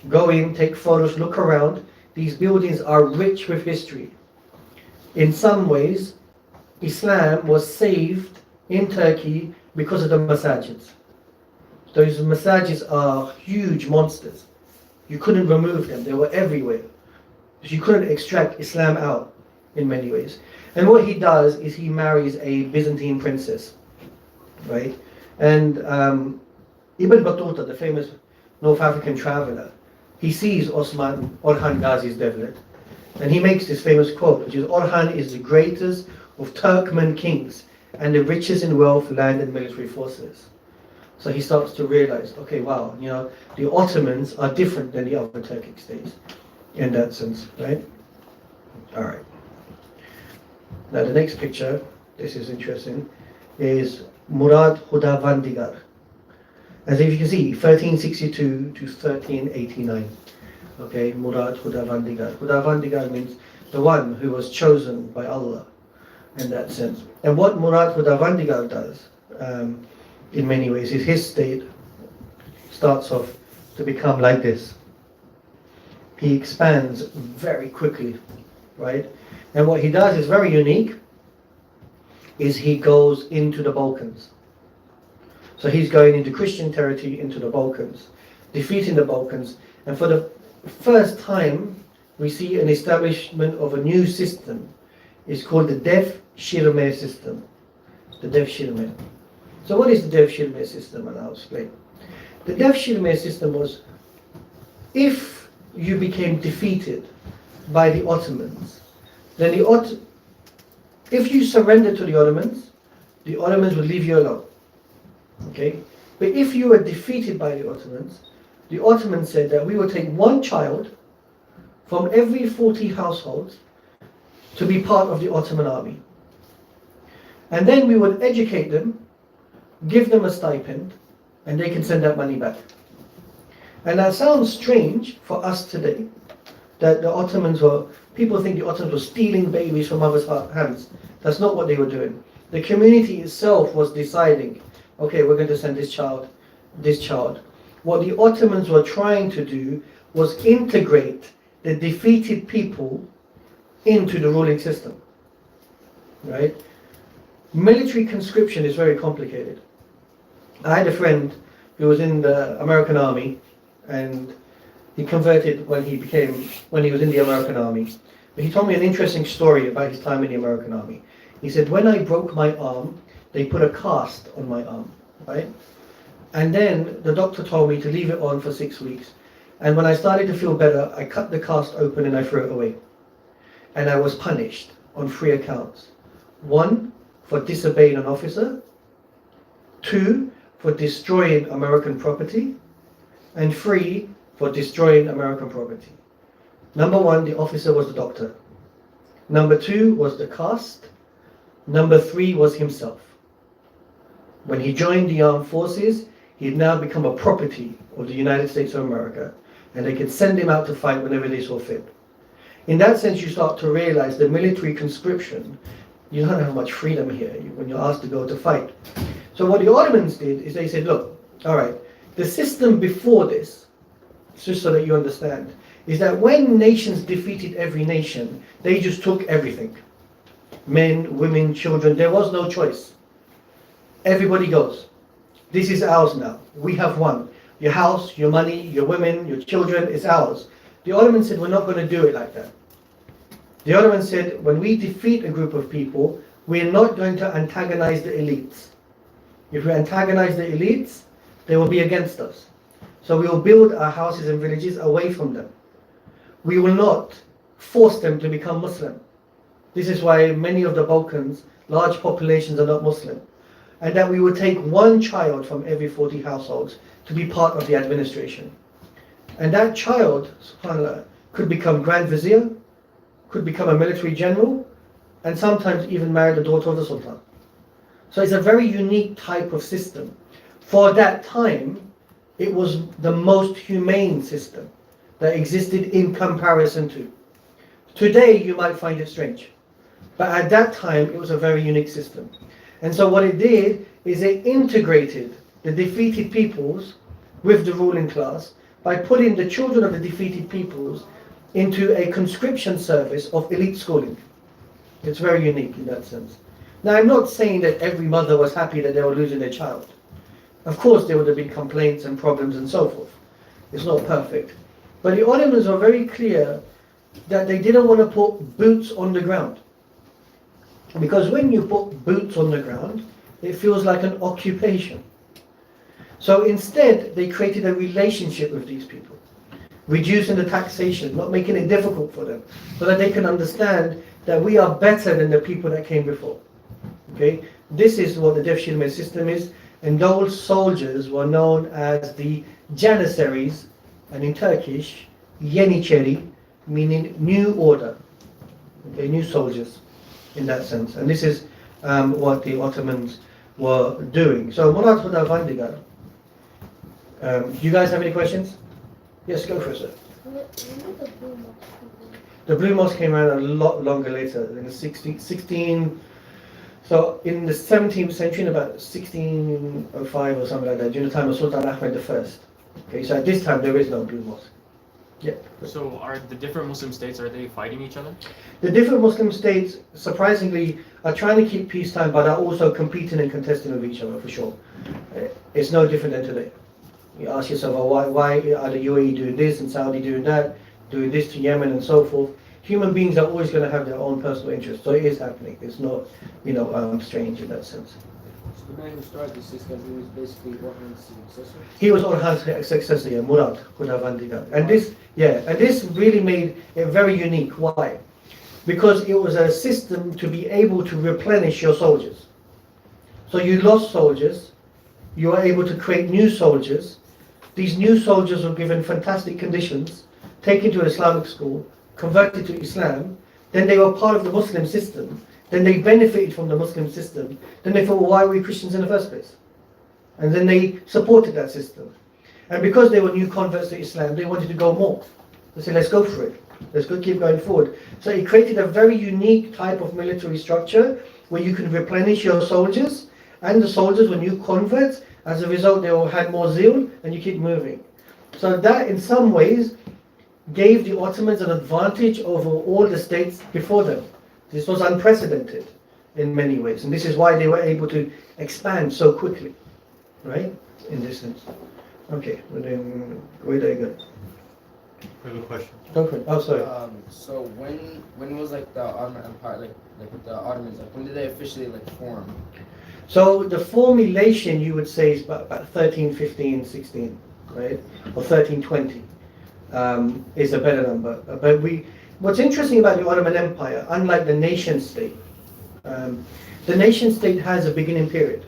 Go in, take photos, look around. These buildings are rich with history. In some ways, Islam was saved in Turkey because of the masajids. Those masajids are huge monsters. You couldn't remove them. They were everywhere. You couldn't extract Islam out in many ways. And what he does is he marries a Byzantine princess. Right? And Ibn Battuta, the famous North African traveler, he sees Orhan Ghazi's devlet, and he makes this famous quote, which is, Orhan is the greatest of Turkmen kings and the richest in wealth, land and military forces. So he starts to realize, okay, wow, you know, the Ottomans are different than the other Turkic states in that sense, right? All right. Now the next picture, this is interesting, is Murad Khudavandigar. As if you can see, 1362 to 1389. Okay, Murad Khudavandigar. Khudavandigar means the one who was chosen by Allah, in that sense. And what Murad Khudavandigar does, in many ways, is his state starts off to become like this. He expands very quickly, right? And what he does is very unique, is he goes into the Balkans. So he's going into Christian territory, into the Balkans, defeating the Balkans. And for the first time, we see an establishment of a new system. It's called the Devshirme system. The Devshirme. So what is the Devshirme system? And I'll explain. The Devshirme system was, if you became defeated by the Ottomans, then if you surrendered to the Ottomans would leave you alone. Okay? But if you were defeated by the Ottomans said that we will take one child from every 40 households to be part of the Ottoman army. And then we would educate them, give them a stipend, and they can send that money back. And that sounds strange for us today, that the Ottomans were, people think the Ottomans were stealing babies from others' hands. That's not what they were doing. The community itself was deciding, okay, we're going to send this child. What the Ottomans were trying to do was integrate the defeated people into the ruling system. Right? Military conscription is very complicated. I had a friend who was in the American army, and he converted when he was in the American army. But he told me an interesting story about his time in the American army. He said, when I broke my arm, they put a cast on my arm, right? And then the doctor told me to leave it on for 6 weeks. And when I started to feel better, I cut the cast open and I threw it away. And I was punished on 3 accounts. 1, for disobeying an officer, 2 for destroying American property, and 3 for destroying American property. Number 1, the officer was the doctor. Number 2 was the caste. Number 3 was himself. When he joined the armed forces, he had now become a property of the United States of America, and they could send him out to fight whenever they saw fit. In that sense, you start to realize the military conscription, you don't have much freedom here when you're asked to go to fight. So what the Ottomans did is they said, look, all right, the system before this, just so that you understand, is that when nations defeated every nation, they just took everything. Men, women, children, there was no choice. Everybody goes. This is ours now. We have won. Your house, your money, your women, your children is ours. The Ottomans said, we're not going to do it like that. The Ottomans said, when we defeat a group of people, we're not going to antagonize the elites. If we antagonize the elites, they will be against us. So we will build our houses and villages away from them. We will not force them to become Muslim. This is why many of the Balkans, large populations are not Muslim. And that we would take 1 child from every 40 households to be part of the administration. And that child, subhanAllah, could become Grand Vizier, could become a military general, and sometimes even marry the daughter of the Sultan. So it's a very unique type of system. For that time, it was the most humane system that existed in comparison to. Today, you might find it strange. But at that time, it was a very unique system. And so what it did is it integrated the defeated peoples with the ruling class by putting the children of the defeated peoples into a conscription service of elite schooling. It's very unique in that sense. Now, I'm not saying that every mother was happy that they were losing their child. Of course, there would have been complaints and problems and so forth. It's not perfect. But the Ottomans were very clear that they didn't want to put boots on the ground. Because when you put boots on the ground, it feels like an occupation. So instead, they created a relationship with these people, reducing the taxation, not making it difficult for them, so that they can understand that we are better than the people that came before. Okay, this is what the Devshirme system is, and those soldiers were known as the Janissaries, and in Turkish, Yeniçeri, meaning new order. Okay, new soldiers, in that sense. And this is what the Ottomans were doing. So, Murat Hudavandigar, do you guys have any questions? Yes, go for it, sir. When did the Blue Mosque come in? The Blue Mosque came around a lot longer later, in the 16, so in the 17th century, in about 1605 or something like that, during the time of Sultan Ahmed I. Okay, so at this time there is no Blue Mosque. Yeah. So are the different Muslim states, are they fighting each other? The different Muslim states, surprisingly, are trying to keep peacetime, but are also competing and contesting with each other, for sure. It's no different than today. You ask yourself, well, why are the UAE doing this and Saudi doing that, doing this to Yemen and so forth? Human beings are always going to have their own personal interests, so it is happening. It's not, strange in that sense. So the man who started the system, he was basically Orhan's successor? He was Orhan's successor, yeah, Murad Hudavandigar. And this really made it very unique. Why? Because it was a system to be able to replenish your soldiers. So you lost soldiers, you were able to create new soldiers. These new soldiers were given fantastic conditions, taken to Islamic school, converted to Islam, then they were part of the Muslim system, then they benefited from the Muslim system, then they thought, well, why were we Christians in the first place? And then they supported that system. And because they were new converts to Islam, they wanted to go more. They said, let's go for it. Let's go keep going forward. So it created a very unique type of military structure where you could replenish your soldiers, and the soldiers were new converts. As a result, they all had more zeal, and you keep moving. So that, in some ways, gave the Ottomans an advantage over all the states before them. This was unprecedented in many ways, and this is why they were able to expand so quickly, right? In this sense. Okay, well then, where do I go? I have a question. Go for it. Oh, sorry. So when was like the Ottoman Empire, like with the Ottomans, like when did they officially like form? So the formulation, you would say, is about 1315, 16, right? Or 1320 is a better number. But what's interesting about the Ottoman Empire, unlike the nation state, The nation state has a beginning period.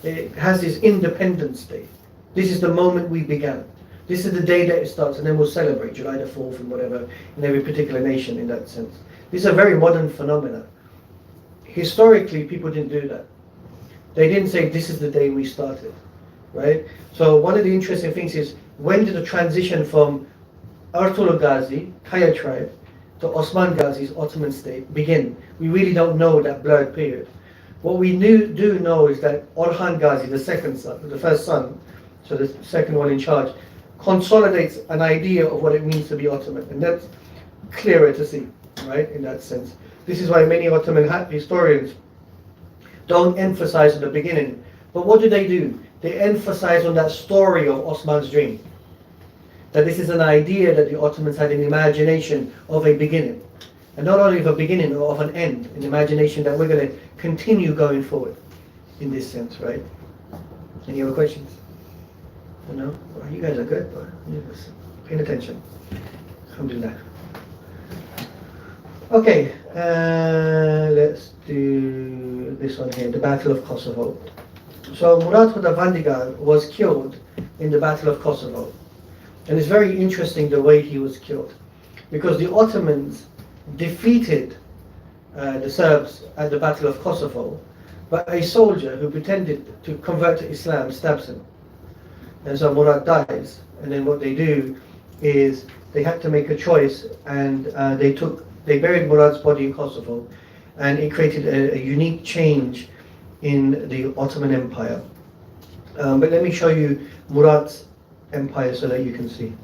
It has this independent state. This is the moment we began. This is the day that it starts, and then we'll celebrate July the 4th and whatever in every particular nation in that sense. This is a very modern phenomenon. Historically, people didn't do that. They didn't say this is the day we started, right? So one of the interesting things is, when did the transition from Ertuğrul Gazi, Kaya tribe, to Osman Gazi's Ottoman state begin? We really don't know that blurred period. What we do know is that Orhan Gazi, the second son, the first son, so the second one in charge, consolidates an idea of what it means to be Ottoman, and that's clearer to see, right, in that sense. This is why many Ottoman historians don't emphasize on the beginning. But what do? They emphasize on that story of Osman's dream. That this is an idea that the Ottomans had an imagination of a beginning. And not only of a beginning, or of an end, an imagination that we're going to continue going forward in this sense, right? Any other questions? No? Well, you guys are good, but you're just paying attention. Alhamdulillah. Okay, let's do this one here, the Battle of Kosovo. So Murat Vandigar was killed in the Battle of Kosovo. And it's very interesting the way he was killed, because the Ottomans defeated the Serbs at the Battle of Kosovo, but a soldier who pretended to convert to Islam stabs him. And so Murat dies, and then what they do is they had to make a choice, and they buried Murat's body in Kosovo, and it created a unique change in the Ottoman Empire. But let me show you Murat's empire so that you can see.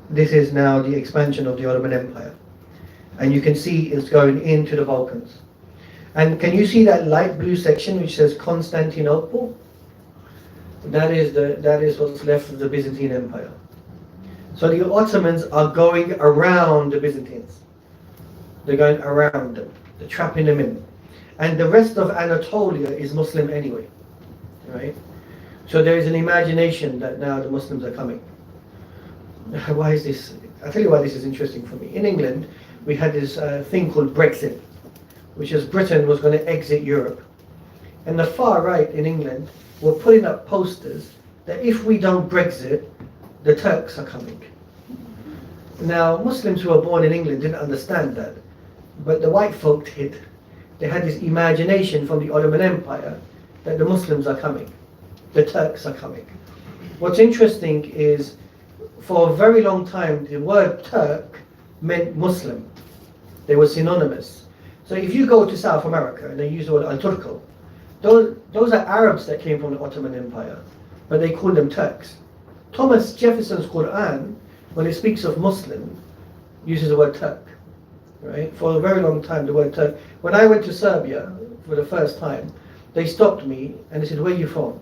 This is now the expansion of the Ottoman Empire, and you can see it's going into the Balkans. And can you see that light blue section which says Constantinople? That is what's left of the Byzantine Empire. So the Ottomans are going around the Byzantines. They're going around them. They're trapping them in. And the rest of Anatolia is Muslim anyway, right? So there is an imagination that now the Muslims are coming. Why is this? I'll tell you why this is interesting for me. In England, we had this thing called Brexit, which is Britain was going to exit Europe. And the far right in England were putting up posters that if we don't Brexit, the Turks are coming. Now, Muslims who were born in England didn't understand that, but the white folk did. They had this imagination from the Ottoman Empire that the Muslims are coming, the Turks are coming. What's interesting is, for a very long time, the word Turk meant Muslim. They were synonymous. So if you go to South America and they use the word Al-Turco, those are Arabs that came from the Ottoman Empire, but they call them Turks. Thomas Jefferson's Quran, when it speaks of Muslim, uses the word Turk, right? For a very long time, the word Turk. When I went to Serbia for the first time, they stopped me and they said, "Where are you from?"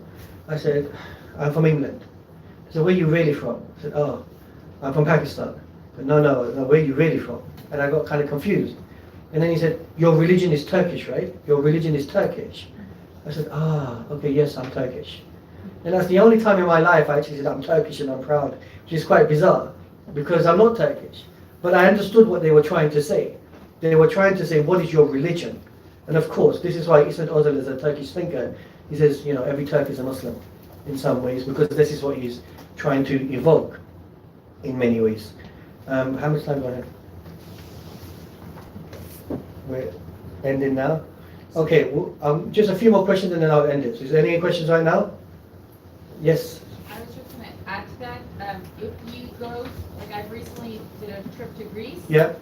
I said, "I'm from England." They said, "Where are you really from?" I said, "Oh, I'm from Pakistan." But no, where are you really from? And I got kind of confused. And then he said, "Your religion is Turkish, right? Your religion is Turkish." I said, "Okay, yes, I'm Turkish." And that's the only time in my life I actually said I'm Turkish and I'm proud, which is quite bizarre, because I'm not Turkish. But I understood what they were trying to say. They were trying to say, what is your religion? And of course, this is why Ismet Özel is a Turkish thinker. He says, every Turk is a Muslim in some ways, because this is what he's trying to evoke in many ways. How much time do I have? We're ending now? Okay, just a few more questions and then I'll end it. So is there any questions right now? Yes? I was just going to add to that. If you go, like I recently did a trip to Greece. Yeah.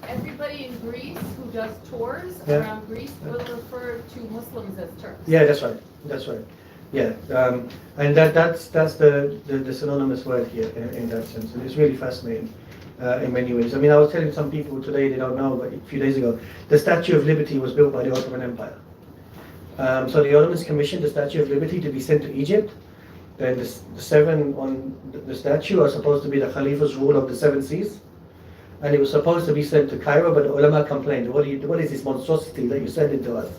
Everybody in Greece who does tours Yeah. around Greece will refer to Muslims as Turks. Yeah, that's right. That's right. Yeah, and that's the synonymous word here in that sense, and it's really fascinating in many ways. I mean, I was telling some people today, they don't know, but a few days ago, the Statue of Liberty was built by the Ottoman Empire. So the Ottomans commissioned the Statue of Liberty to be sent to Egypt. Then the seven on the statue are supposed to be the Khalifa's rule of the seven seas. And it was supposed to be sent to Cairo, but the ulama complained, what is this monstrosity that you send it to us?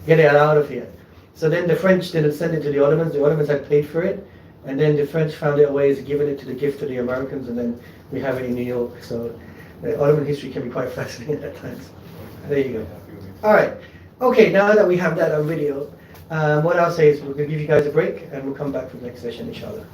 Get it out of here. So then the French didn't send it to the Ottomans had paid for it, and then the French found their ways of giving it to the gift to the Americans, and then we have it in New York. So Ottoman history can be quite fascinating at times. There you go. All right. Okay, now that we have that on video, what I'll say is we're going to give you guys a break and we'll come back for the next session, inshallah.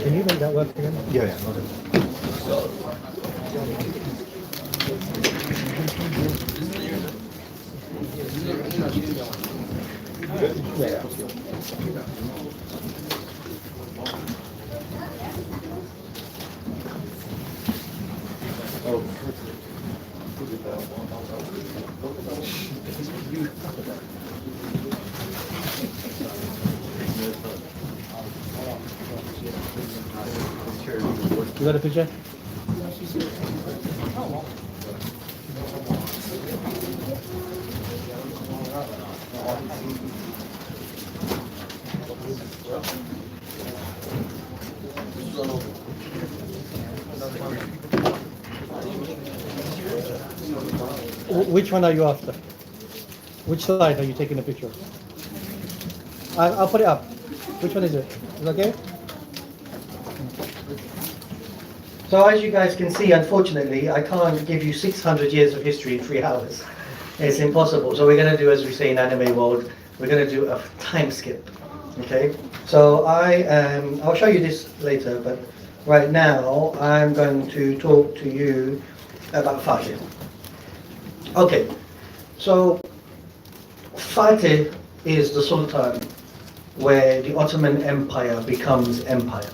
Can you make that work again? Yeah. You got a picture? Which one are you after? Which slide are you taking a picture of? I'll put it up. Which one is it? Is it okay? So as you guys can see, unfortunately, I can't give you 600 years of history in 3 hours. It's impossible. So we're going to do, as we say in anime world, we're going to do a time skip. Okay? So I'll show you this later, but right now I'm going to talk to you about Fatih. Okay, so Fatih is the Sultan where the Ottoman Empire becomes empire.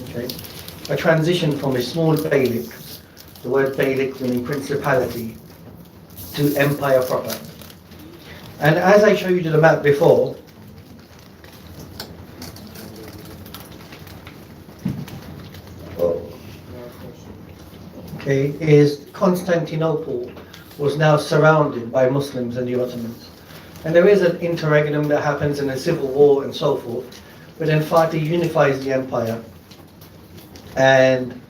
Okay? A transition from a small beylik, the word beylik meaning principality, to empire proper. And as I showed you the map before, is Constantinople was now surrounded by Muslims and the Ottomans. And there is an interregnum that happens in a civil war and so forth, but then Fatih unifies the empire and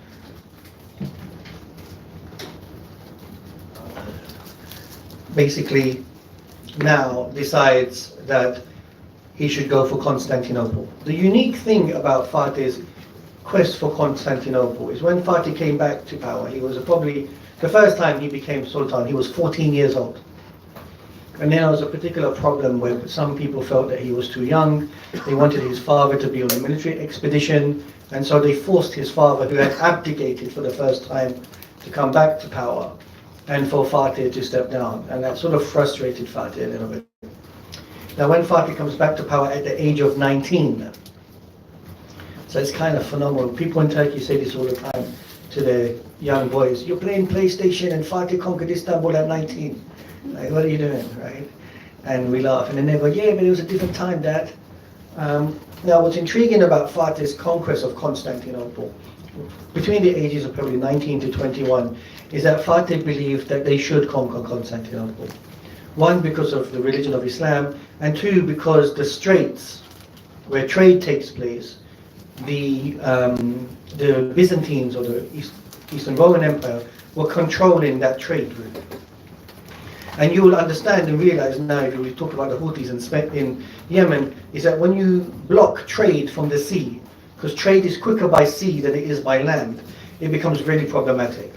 basically now decides that he should go for Constantinople. The unique thing about Fatih's quest for Constantinople is when Fatih came back to power, he was probably the first time he became Sultan, he was 14 years old. And there was a particular problem where some people felt that he was too young. They wanted his father to be on a military expedition, and so they forced his father, who had abdicated for the first time, to come back to power, and for Fatih to step down. And that sort of frustrated Fatih a little bit. Now when Fatih comes back to power at the age of 19, so it's kind of phenomenal. People in Turkey say this all the time to their young boys. You're playing PlayStation and Fatih conquered Istanbul at 19. Like, what are you doing, right? And we laugh. And then they go, yeah, but it was a different time, Dad. Now what's intriguing about Fatih's conquest of Constantinople, between the ages of probably 19 to 21, is that Fatih believed that they should conquer Constantinople. One, because of the religion of Islam, and two, because the straits where trade takes place, the Byzantines or the Eastern Roman Empire were controlling that trade route. And you will understand and realize now, if we talk about the Houthis in Yemen, is that when you block trade from the sea, because trade is quicker by sea than it is by land, it becomes really problematic.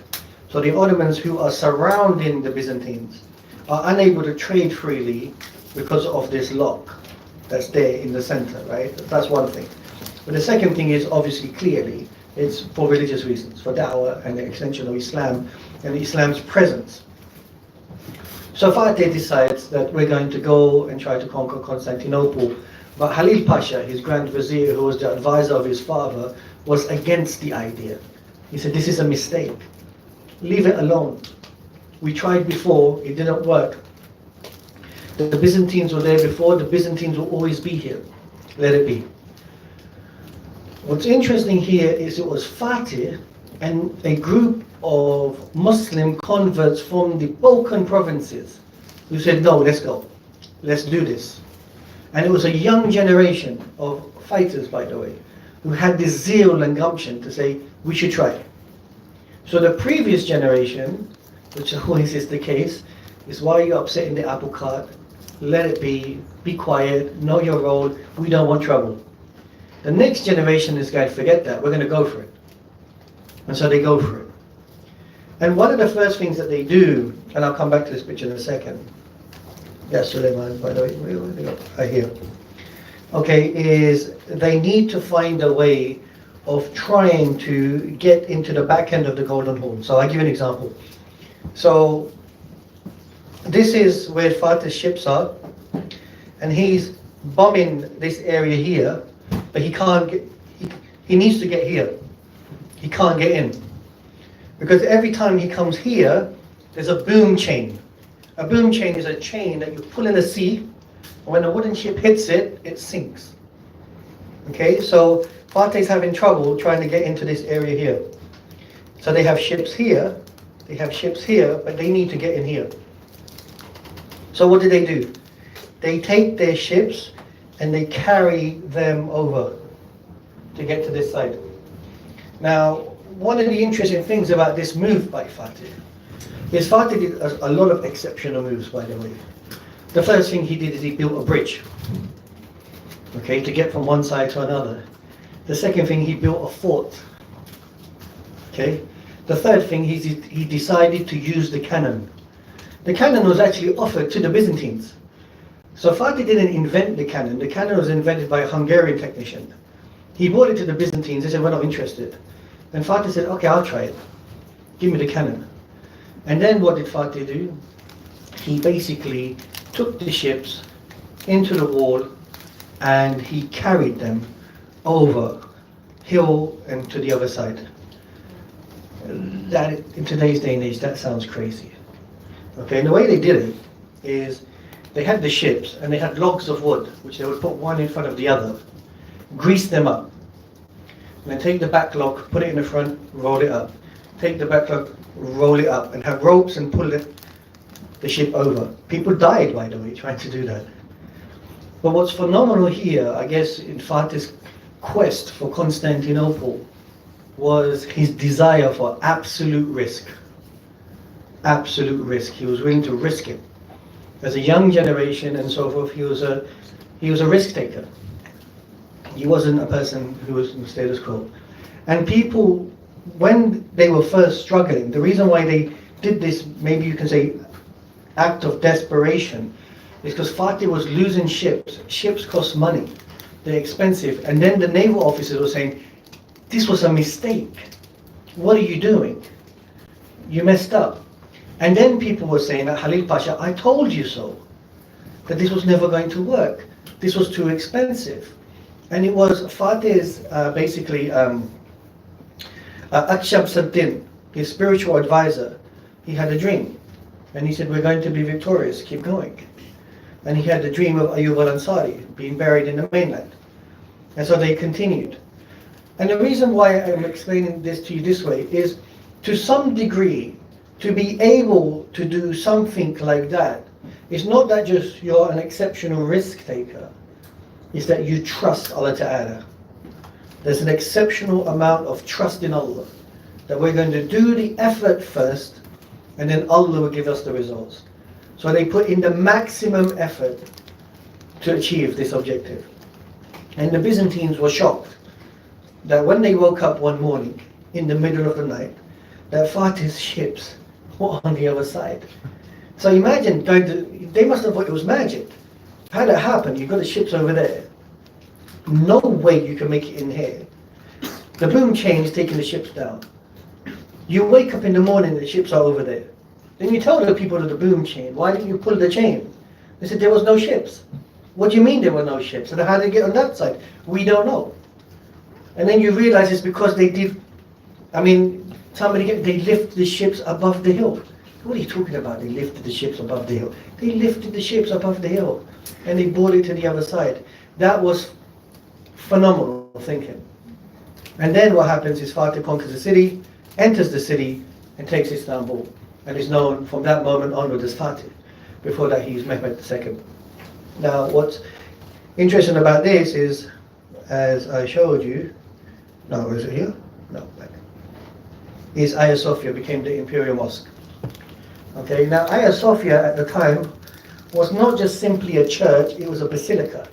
So the Ottomans, who are surrounding the Byzantines, are unable to trade freely because of this lock that's there in the center, right? That's one thing. But the second thing is, obviously, clearly, it's for religious reasons, for Dawah and the extension of Islam and Islam's presence. So Fatih decides that we're going to go and try to conquer Constantinople. But Halil Pasha, his Grand Vizier, who was the advisor of his father, was against the idea. He said, this is a mistake. Leave it alone. We tried before, it didn't work. The Byzantines were there before, the Byzantines will always be here. Let it be. What's interesting here is it was Fatih and a group of Muslim converts from the Balkan provinces who said, no, let's go. Let's do this. And it was a young generation of fighters, by the way, who had this zeal and gumption to say, we should try. So the previous generation, which always is the case, is why are you upsetting the apple cart? Let it be quiet, know your role, we don't want trouble. The next generation is going to forget that, we're going to go for it. And so they go for it. And one of the first things that they do, and I'll come back to this picture in a second. Yes, Suleiman, by the way, where they go? Here. Okay, is they need to find a way of trying to get into the back end of the Golden Horn. So I'll give you an example. So this is where Fatih's ships are, and he's bombing this area here, but he can't get, he needs to get here. He can't get in. Because every time he comes here, there's a boom chain. A boom chain is a chain that you pull in the sea, and when a wooden ship hits it, it sinks. Okay, so Fatih's having trouble trying to get into this area here. So they have ships here, they have ships here, but they need to get in here. So what do? They take their ships and they carry them over to get to this side. Now, one of the interesting things about this move by Fatih is Fatih did a lot of exceptional moves, by the way. The first thing he did is he built a bridge, okay, to get from one side to another. The second thing, he built a fort, okay. The third thing, he decided to use the cannon. The cannon was actually offered to the Byzantines. So Fatih didn't invent the cannon. The cannon was invented by a Hungarian technician. He brought it to the Byzantines. They said, we're not interested. And Fatih said, okay, I'll try it. Give me the cannon. And then what did Fatih do? He basically took the ships into the wall and he carried them over hill and to the other side. That, in today's day and age, that sounds crazy. Okay, and the way they did it is they had the ships and they had logs of wood, which they would put one in front of the other, grease them up, and then take the back log, put it in the front, roll it up. Take the back log, roll it up, and have ropes and pull the ship over. People died, by the way, trying to do that. But what's phenomenal here, I guess, in Fatih's quest for Constantinople was his desire for absolute risk. Absolute risk. He was willing to risk it. As a young generation and so forth, he was a risk taker. He wasn't a person who was in the status quo. And people, when they were first struggling, the reason why they did this, maybe you can say, act of desperation, is because Fatih was losing ships. Ships cost money. They're expensive. And then the naval officers were saying, this was a mistake. What are you doing? You messed up. And then people were saying, Halil Pasha, I told you so. That this was never going to work. This was too expensive. And it was Fatih's, Akshab Saddin, his spiritual advisor. He had a dream. And he said, we're going to be victorious, keep going. And he had the dream of Ayyub al-Ansari, being buried in the mainland. And so they continued. And the reason why I'm explaining this to you this way is, to some degree, to be able to do something like that, it's not that just you're an exceptional risk taker, it's that you trust Allah Ta'ala. There's an exceptional amount of trust in Allah, that we're going to do the effort first, and then Allah will give us the results. So they put in the maximum effort to achieve this objective. And the Byzantines were shocked that when they woke up one morning in the middle of the night, that Fatih's ships were on the other side. So imagine they must have thought it was magic. How did it happen? You've got the ships over there. No way you can make it in here. The boom chain is taking the ships down. You wake up in the morning, the ships are over there. Then you tell the people of the boom chain, why didn't you pull the chain? They said there was no ships. What do you mean there were no ships? And how did they get on that side? We don't know. And then you realize it's because they did, they lifted the ships above the hill. What are you talking about? They lifted the ships above the hill. They lifted the ships above the hill and they brought it to the other side. That was phenomenal thinking. And then what happens is Fatih conquers the city, enters the city, and takes Istanbul, and is known from that moment onward as Fatih. Before that, he's Mehmed II. Now, what's interesting about this is, as I showed you, No, is it here? No, back. Is Hagia Sophia became the imperial mosque. Okay, now Hagia Sophia at the time was not just simply a church, it was a basilica.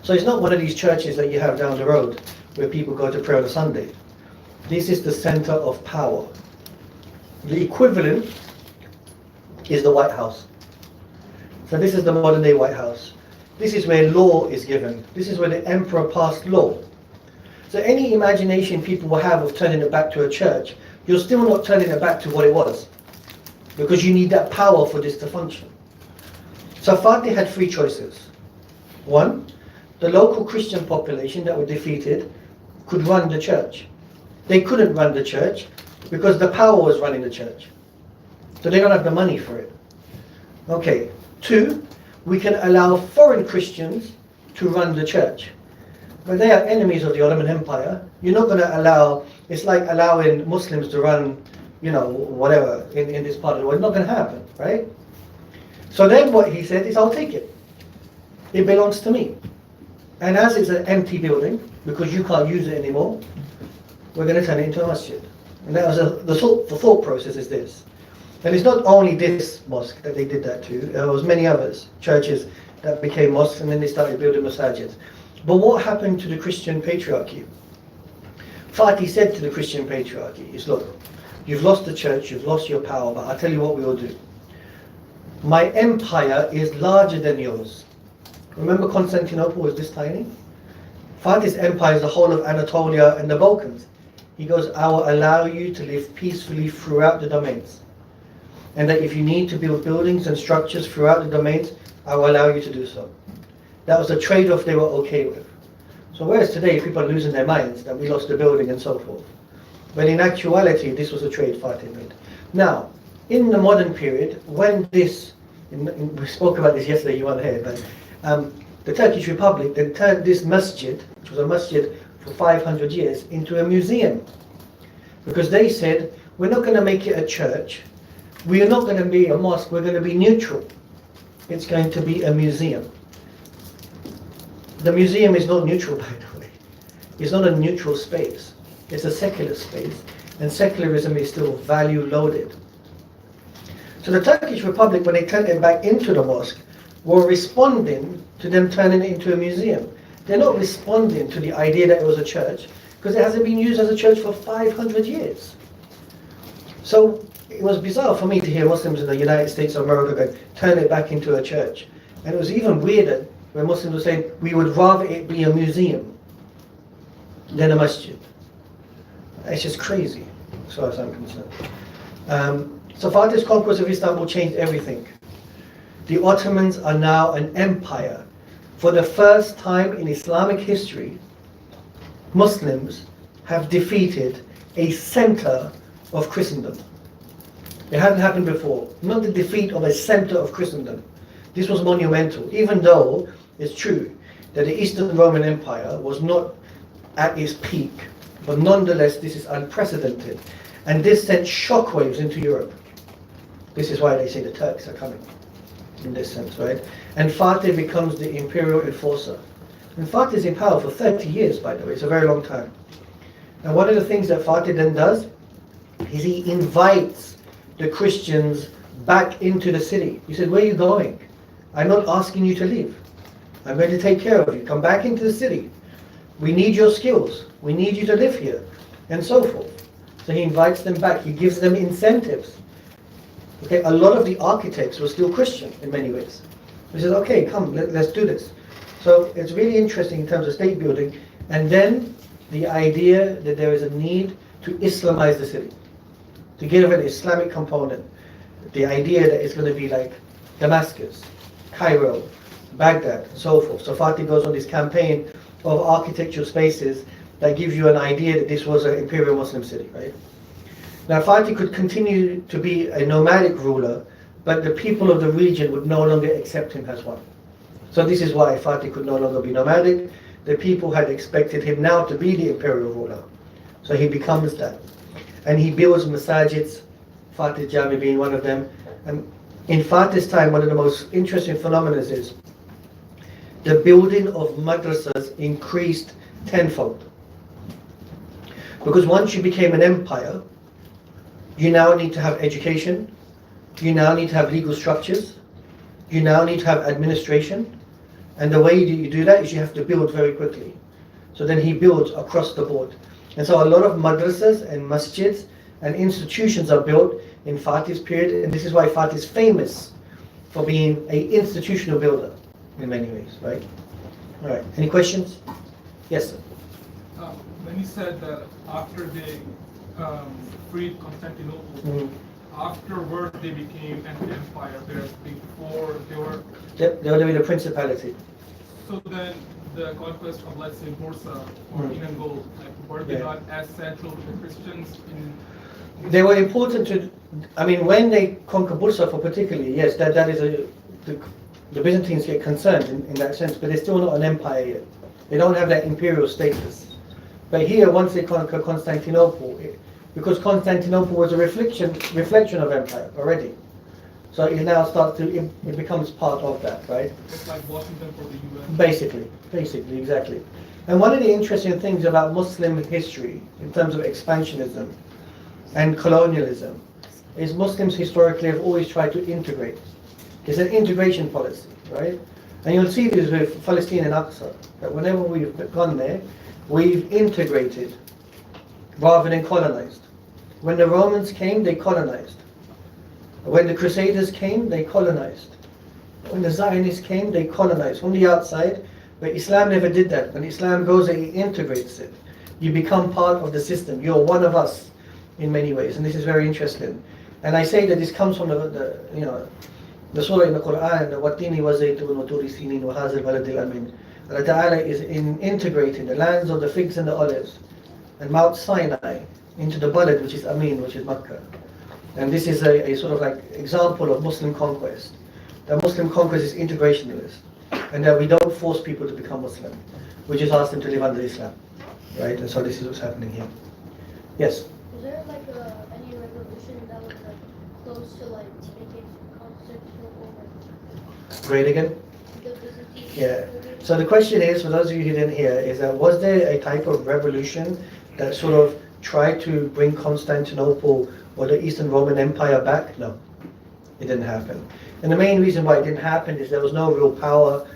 So it's not one of these churches that you have down the road where people go to pray on a Sunday. This is the center of power. The equivalent is the White House. So this is the modern day White House. This is where law is given. This is where the emperor passed law. So any imagination people will have of turning it back to a church, you're still not turning it back to what it was. Because you need that power for this to function. So Fatih had three choices. One, the local Christian population that were defeated could run the church. They couldn't run the church because the power was running the church. So they don't have the money for it. Okay. Two, we can allow foreign Christians to run the church. But they are enemies of the Ottoman Empire. You're not going to allow, it's like allowing Muslims to run, whatever in this part of the world. It's not going to happen, right? So then what he said is, I'll take it. It belongs to me. And as it's an empty building, because you can't use it anymore, we're going to turn it into a masjid. And that was the thought process is this. And it's not only this mosque that they did that to, there was many others, churches that became mosques and then they started building masajids. But what happened to the Christian patriarchy? Fatih said to the Christian patriarchy is, look, you've lost the church, you've lost your power, but I'll tell you what we will do. My empire is larger than yours. Remember Constantinople was this tiny? Fatih's empire is the whole of Anatolia and the Balkans. He goes, I will allow you to live peacefully throughout the domains. And that if you need to build buildings and structures throughout the domains, I will allow you to do so. That was a trade-off they were okay with. So whereas today people are losing their minds that we lost the building and so forth. But in actuality, this was a trade Fatih made. Now, in the modern period, when this, we spoke about this yesterday, you weren't here, but the Turkish Republic then turned this masjid, which was a masjid for 500 years, into a museum. Because they said, we're not going to make it a church, we are not going to be a mosque, we're going to be neutral. It's going to be a museum. The museum is not neutral, by the way. It's not a neutral space. It's a secular space. And secularism is still value loaded. So the Turkish Republic, when they turned it back into the mosque, were responding to them turning it into a museum. They're not responding to the idea that it was a church, because it hasn't been used as a church for 500 years. So it was bizarre for me to hear Muslims in the United States of America go, turn it back into a church. And it was even weirder when Muslims were saying, we would rather it be a museum than a masjid. It's just crazy, as far as I'm concerned. So Fatih's conquest of Istanbul changed everything. The Ottomans are now an empire. For the first time in Islamic history, Muslims have defeated a center of Christendom. It hadn't happened before. Not the defeat of a center of Christendom. This was monumental, even though it's true that the Eastern Roman Empire was not at its peak. But nonetheless, this is unprecedented. And this sent shockwaves into Europe. This is why they say the Turks are coming, in this sense, right? And Fatih becomes the imperial enforcer. And Fatih is in power for 30 years, by the way. It's a very long time. And one of the things that Fatih then does is he invites the Christians back into the city. He said, where are you going? I'm not asking you to leave. I'm going to take care of you. Come back into the city. We need your skills. We need you to live here. And so forth. So he invites them back. He gives them incentives. Okay, a lot of the architects were still Christian in many ways. He says, okay, come, let's do this. So it's really interesting in terms of state building. And then the idea that there is a need to Islamize the city, to give an Islamic component. The idea that it's going to be like Damascus, Cairo, Baghdad, and so forth. So Fatih goes on this campaign of architectural spaces that gives you an idea that this was an imperial Muslim city, right? Now Fatih could continue to be a nomadic ruler, but the people of the region would no longer accept him as one. So this is why Fatih could no longer be nomadic. The people had expected him now to be the imperial ruler. So he becomes that. And he builds masajids, Fatih Jami being one of them. And in Fatih's time, one of the most interesting phenomena is the building of madrasas increased tenfold. Because once you became an empire, you now need to have education, you now need to have legal structures, you now need to have administration, and the way you do that is you have to build very quickly. So then he builds across the board. And so a lot of madrasas and masjids and institutions are built in Fatih's period, and this is why Fatih is famous for being an institutional builder in many ways, right? All right, any questions? Yes, sir. When you said that after they freed Constantinople, afterward they became an empire, whereas before they were... They were the principality. So then the conquest of, let's say, Bursa or Inangol, like, were they not as central to the Christians in... They were important to, I mean, when they conquer Bursa for particularly, yes, that is the Byzantines get concerned in that sense, but they're still not an empire yet. They don't have that imperial status. But here, once they conquer Constantinople, because Constantinople was a reflection of empire already. So it now starts to, it becomes part of that, right? It's like Washington for the US. Basically, exactly. And one of the interesting things about Muslim history, in terms of expansionism and colonialism, is Muslims historically have always tried to integrate. It's an integration policy, right? And you'll see this with Palestine and Aqsa, that whenever we've gone there, we've integrated rather than colonized. When the Romans came, they colonized. When the Crusaders came, they colonized. When the Zionists came, they colonized from the outside, but Islam never did that. When Islam goes, it integrates it. You become part of the system. You're one of us in many ways, and this is very interesting. And I say that this comes from the surah in the Quran, وَالتِّينِ وَالزَّيْتُونِ وَطُورِ سِينِينَ وَهَٰذَا الْبَلَدِ الْأَمِينِ. Allah Ta'ala is integrating the lands of the figs and the olives and Mount Sinai into the Balad, which is Amin, which is Makkah. And this is a sort of like example of Muslim conquest. The Muslim conquest is integrationalist, and that we don't force people to become Muslim. We just ask them to live under Islam, right? And so this is what's happening here. Yes? Was there like any revolution that was like close to like taking Constantinople? Great again? The Byzantine. Yeah. So the question is, for those of you who didn't hear, is that was there a type of revolution that sort of tried to bring Constantinople or the Eastern Roman Empire back? No, it didn't happen. And the main reason why it didn't happen is there was no real power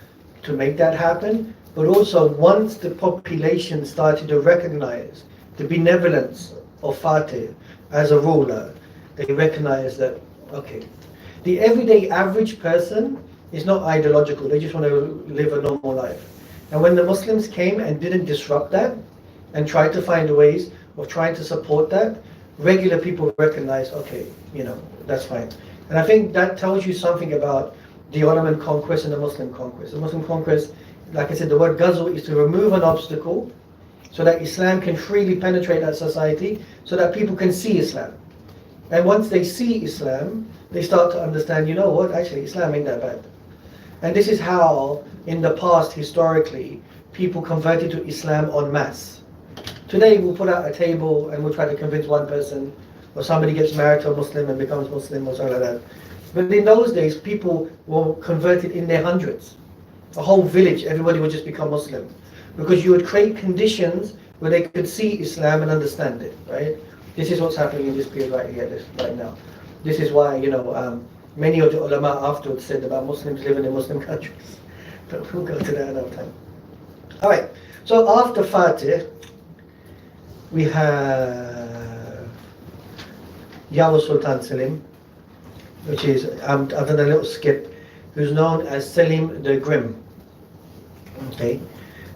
to make that happen. But also, once the population started to recognize the benevolence of Fatih as a ruler, they recognized that, okay, the everyday average person is not ideological. They just want to live a normal life. And when the Muslims came and didn't disrupt that and tried to find ways of trying to support that, regular people recognize, okay, that's fine. And I think that tells you something about the Ottoman conquest and the Muslim conquest. The Muslim conquest, like I said, the word ghazw is to remove an obstacle so that Islam can freely penetrate that society, so that people can see Islam. And once they see Islam, they start to understand, you know what, actually Islam ain't that bad. And this is how, in the past, historically, people converted to Islam en masse. Today, we'll put out a table and we'll try to convince one person, or somebody gets married to a Muslim and becomes Muslim or something like that. But in those days, people were converted in their hundreds. A whole village, everybody would just become Muslim. Because you would create conditions where they could see Islam and understand it, right? This is what's happening in this period right here, right now. This is why, many of the ulama afterwards said about Muslims living in Muslim countries. But we'll go to that another time. All right, so after Fatih, we have Sultan Selim, which is, I've done a little skip, who's known as Selim the Grim. Okay,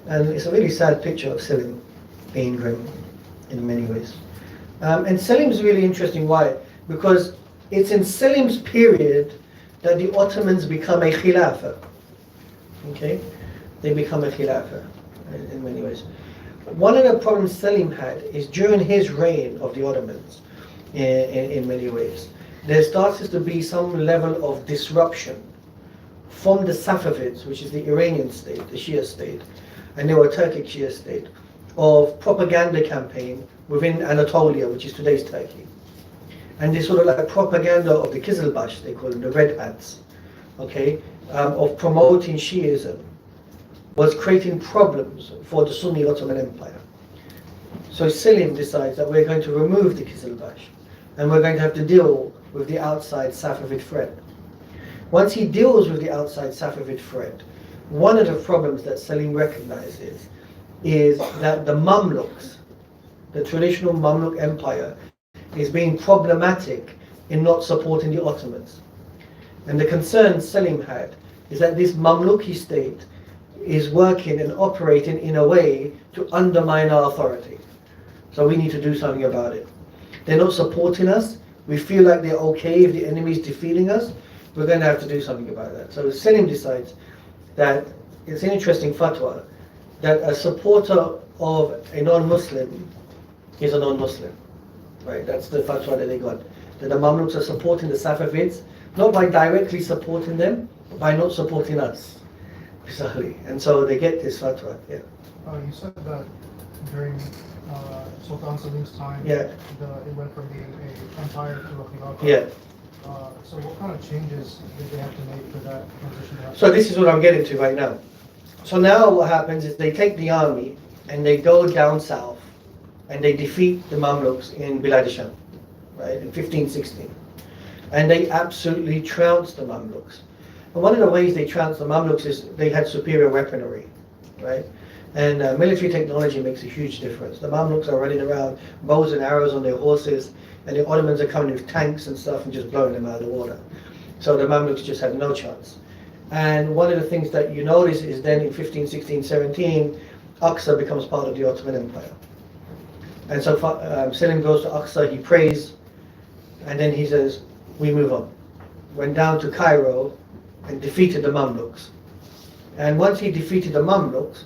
and it's a really sad picture of Selim being grim in many ways. And Selim's really interesting. Why? Because it's in Selim's period that the Ottomans become a Khilafah. Okay? They become a Khilafah in many ways. One of the problems Selim had is during his reign of the Ottomans, in many ways, there starts to be some level of disruption from the Safavids, which is the Iranian state, the Shia state, and they were a Turkic Shia state, of propaganda campaign within Anatolia, which is today's Turkey. And this sort of like propaganda of the Kizilbash, they call them, the Red Hats, okay, of promoting Shiism, was creating problems for the Sunni Ottoman Empire. So Selim decides that we're going to remove the Kizilbash, and we're going to have to deal with the outside Safavid threat. Once he deals with the outside Safavid threat, one of the problems that Selim recognizes is that the Mamluks, the traditional Mamluk Empire, is being problematic in not supporting the Ottomans. And the concern Selim had is that this Mamluki state is working and operating in a way to undermine our authority. So we need to do something about it. They're not supporting us. We feel like they're okay if the enemy is defeating us. We're going to have to do something about that. So Selim decides that it's an interesting fatwa that a supporter of a non-Muslim is a non-Muslim. Right? That's the fatwa that they got. That the Mamluks are supporting the Safavids, not by directly supporting them, but by not supporting us. Bizarrely. And so they get this fatwa. Yeah. You said that during Sultan Selim's time, Yeah. It went from being an empire to a khilafah. Yeah. So what kind of changes did they have to make for that transition to happen? So this is what I'm getting to right now. So now what happens is they take the army and they go down south and they defeat the Mamluks in Bilad Sham, right, in 1516. And they absolutely trounced the Mamluks. And one of the ways they trounced the Mamluks is they had superior weaponry, right? And military technology makes a huge difference. The Mamluks are running around, bows and arrows on their horses, and the Ottomans are coming with tanks and stuff and just blowing them out of the water. So the Mamluks just had no chance. And one of the things that you notice is then in 15, 16, 17, Aqsa becomes part of the Ottoman Empire. And so Selim goes to Aqsa, he prays, and then he says, we move on. Went down to Cairo and defeated the Mamluks. And once he defeated the Mamluks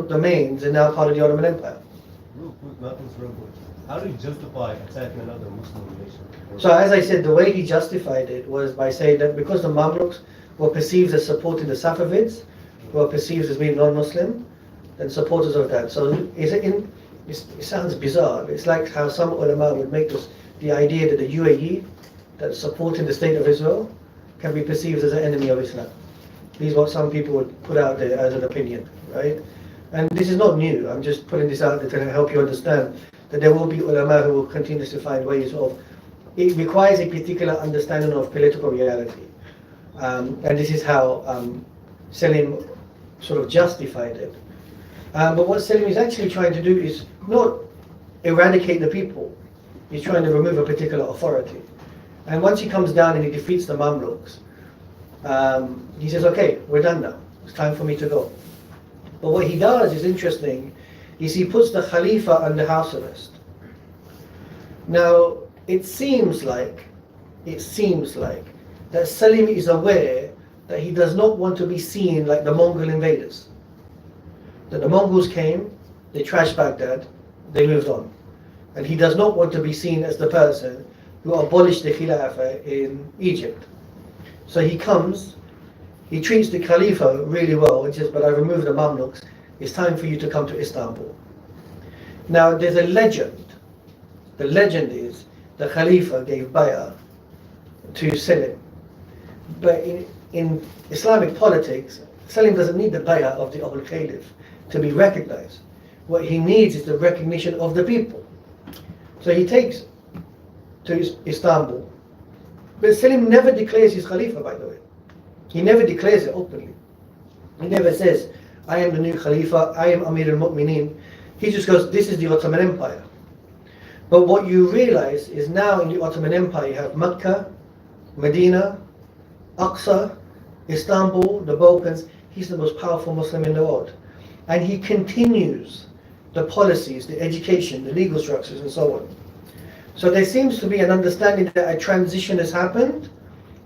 domains are now part of the Ottoman Empire. Real quick, nothing's real quick. How do you justify attacking another Muslim nation? So as I said, the way he justified it was by saying that because the Mamluks were perceived as supporting the Safavids, who are perceived as being non-Muslim, then supporters of that. So it sounds bizarre. It's like how some ulama would make the idea that the UAE, that's supporting the state of Israel, can be perceived as an enemy of Islam. These are what some people would put out there as an opinion, right? And this is not new. I'm just putting this out there to help you understand that there will be ulama who will continuously find ways of. It requires a particular understanding of political reality. And this is how Selim sort of justified it. But what Selim is actually trying to do is not eradicate the people. He's trying to remove a particular authority. And once he comes down and he defeats the Mamluks, he says, okay, we're done now. It's time for me to go. But what he does is interesting, is he puts the Khalifa under house arrest. Now, it seems like that Selim is aware that he does not want to be seen like the Mongol invaders. That the Mongols came, they trashed Baghdad, they moved on. And he does not want to be seen as the person who abolished the Khilafah in Egypt. So he comes, he treats the Khalifa really well and says, but I removed the Mamluks, it's time for you to come to Istanbul. Now there's a legend. The legend is the Khalifa gave bay'ah to Selim. But in Islamic politics, Selim doesn't need the bay'ah of the old Caliph to be recognized. What he needs is the recognition of the people. So he takes to Istanbul. But Selim never declares his Khalifa, by the way. He never declares it openly. He never says, I am the new Khalifa, I am Amir al-Mu'mineen. He just goes, this is the Ottoman Empire. But what you realize is now in the Ottoman Empire you have Mecca, Medina, Aqsa, Istanbul, the Balkans. He's the most powerful Muslim in the world. And he continues the policies, the education, the legal structures and so on. So there seems to be an understanding that a transition has happened,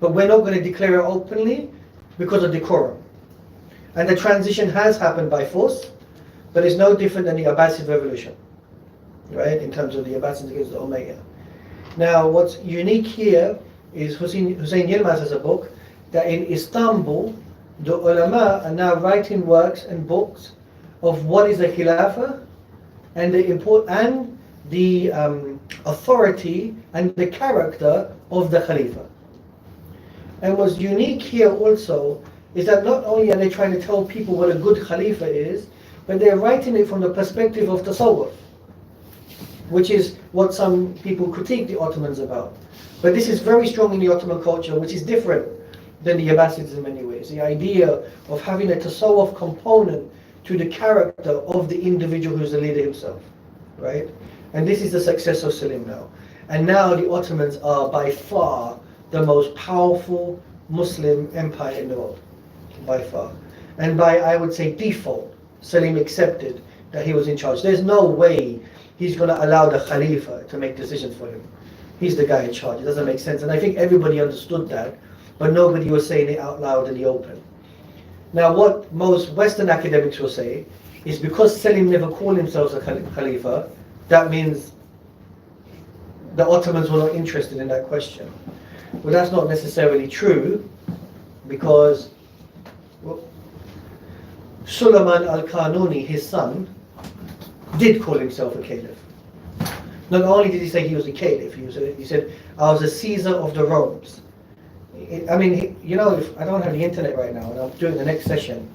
but we're not going to declare it openly because of decorum. And the transition has happened by force, but it's no different than the Abbasid revolution, right, in terms of the Abbasids against the Umayyad. Now what's unique here is Hussein Yilmaz has a book that in Istanbul, the ulama are now writing works and books of what is the Khilafah and the authority and the character of the Khalifa. And what's unique here also is that not only are they trying to tell people what a good Khalifa is, but they're writing it from the perspective of Tasawwuf. which is what some people critique the Ottomans about. But this is very strong in the Ottoman culture, which is different than the Abbasids in many ways. The idea of having a tasawwuf component to the character of the individual who's the leader himself, right? And this is the success of Selim now. And now the Ottomans are by far the most powerful Muslim empire in the world, by far. And by, I would say, default, Selim accepted that he was in charge. There's no way he's going to allow the Khalifa to make decisions for him. He's the guy in charge. It doesn't make sense. And I think everybody understood that, but nobody was saying it out loud in the open. Now, what most Western academics will say is because Selim never called himself a Khalifa, that means the Ottomans were not interested in that question. Well, that's not necessarily true, because Sulaiman al-Qanuni, his son, did call himself a caliph. Not only did he say he was a caliph, he said, I was a Caesar of the Romans. I mean, you know, if I don't have the internet right now, and I'm doing the next session,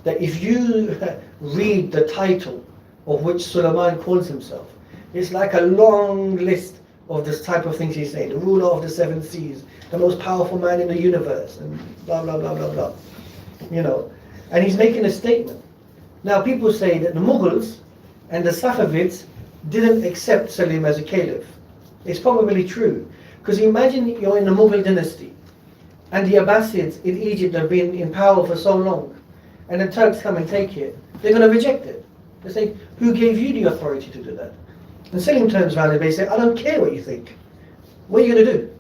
that if you read the title of which Sulaiman calls himself, it's like a long list of this type of things he's saying. The ruler of the seven seas, the most powerful man in the universe, and blah, blah, blah, blah, blah. You know, and he's making a statement. Now, people say that the Mughals and the Safavids didn't accept Selim as a caliph. It's probably true. Because imagine you're in the Mughal dynasty, and the Abbasids in Egypt have been in power for so long, and the Turks come and take it. They're going to reject it. They say, who gave you the authority to do that? And Selim turns around and basically says, I don't care what you think. What are you going to do?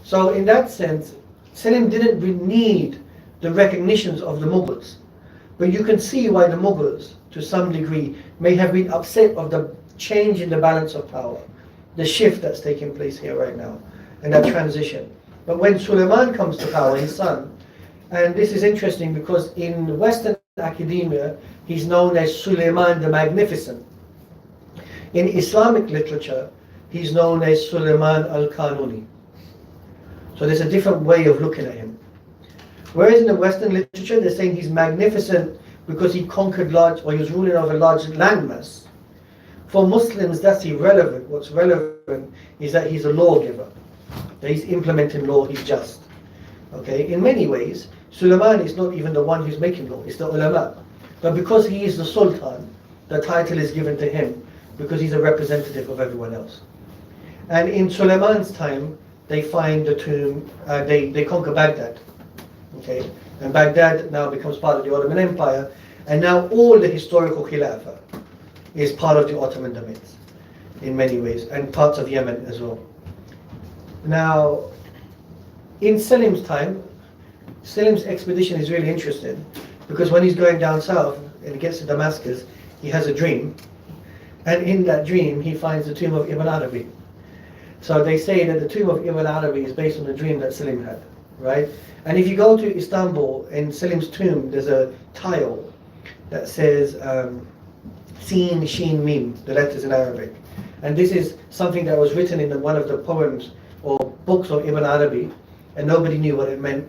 So in that sense, Selim didn't need the recognitions of the Mughals. But you can see why the Mughals, to some degree, may have been upset of the change in the balance of power, the shift that's taking place here right now, and that transition. But when Suleiman comes to power, his son, and this is interesting because in Western academia, he's known as Suleiman the Magnificent. In Islamic literature, he's known as Suleiman al-Qanuni. So there's a different way of looking at him. Whereas in the Western literature, they're saying he's magnificent because he conquered large, or he was ruling over large landmass. For Muslims, that's irrelevant. What's relevant is that he's a lawgiver, that he's implementing law, he's just. Okay, in many ways, Suleiman is not even the one who's making law, it's the ulama. But because he is the Sultan, the title is given to him because he's a representative of everyone else. And in Suleiman's time, they find the tomb, they conquer Baghdad. Okay, and Baghdad now becomes part of the Ottoman Empire, and now all the historical Khilafah is part of the Ottoman domains in many ways, and parts of Yemen as well. Now, in Selim's time, Selim's expedition is really interesting because when he's going down south and he gets to Damascus, he has a dream, and in that dream he finds the tomb of Ibn Arabi. So they say that the tomb of Ibn Arabi is based on the dream that Selim had, right? And if you go to Istanbul, in Selim's tomb, there's a tile that says Sin, Shin, Mim, the letters in Arabic. And this is something that was written in one of the poems or books of Ibn Arabi, and nobody knew what it meant.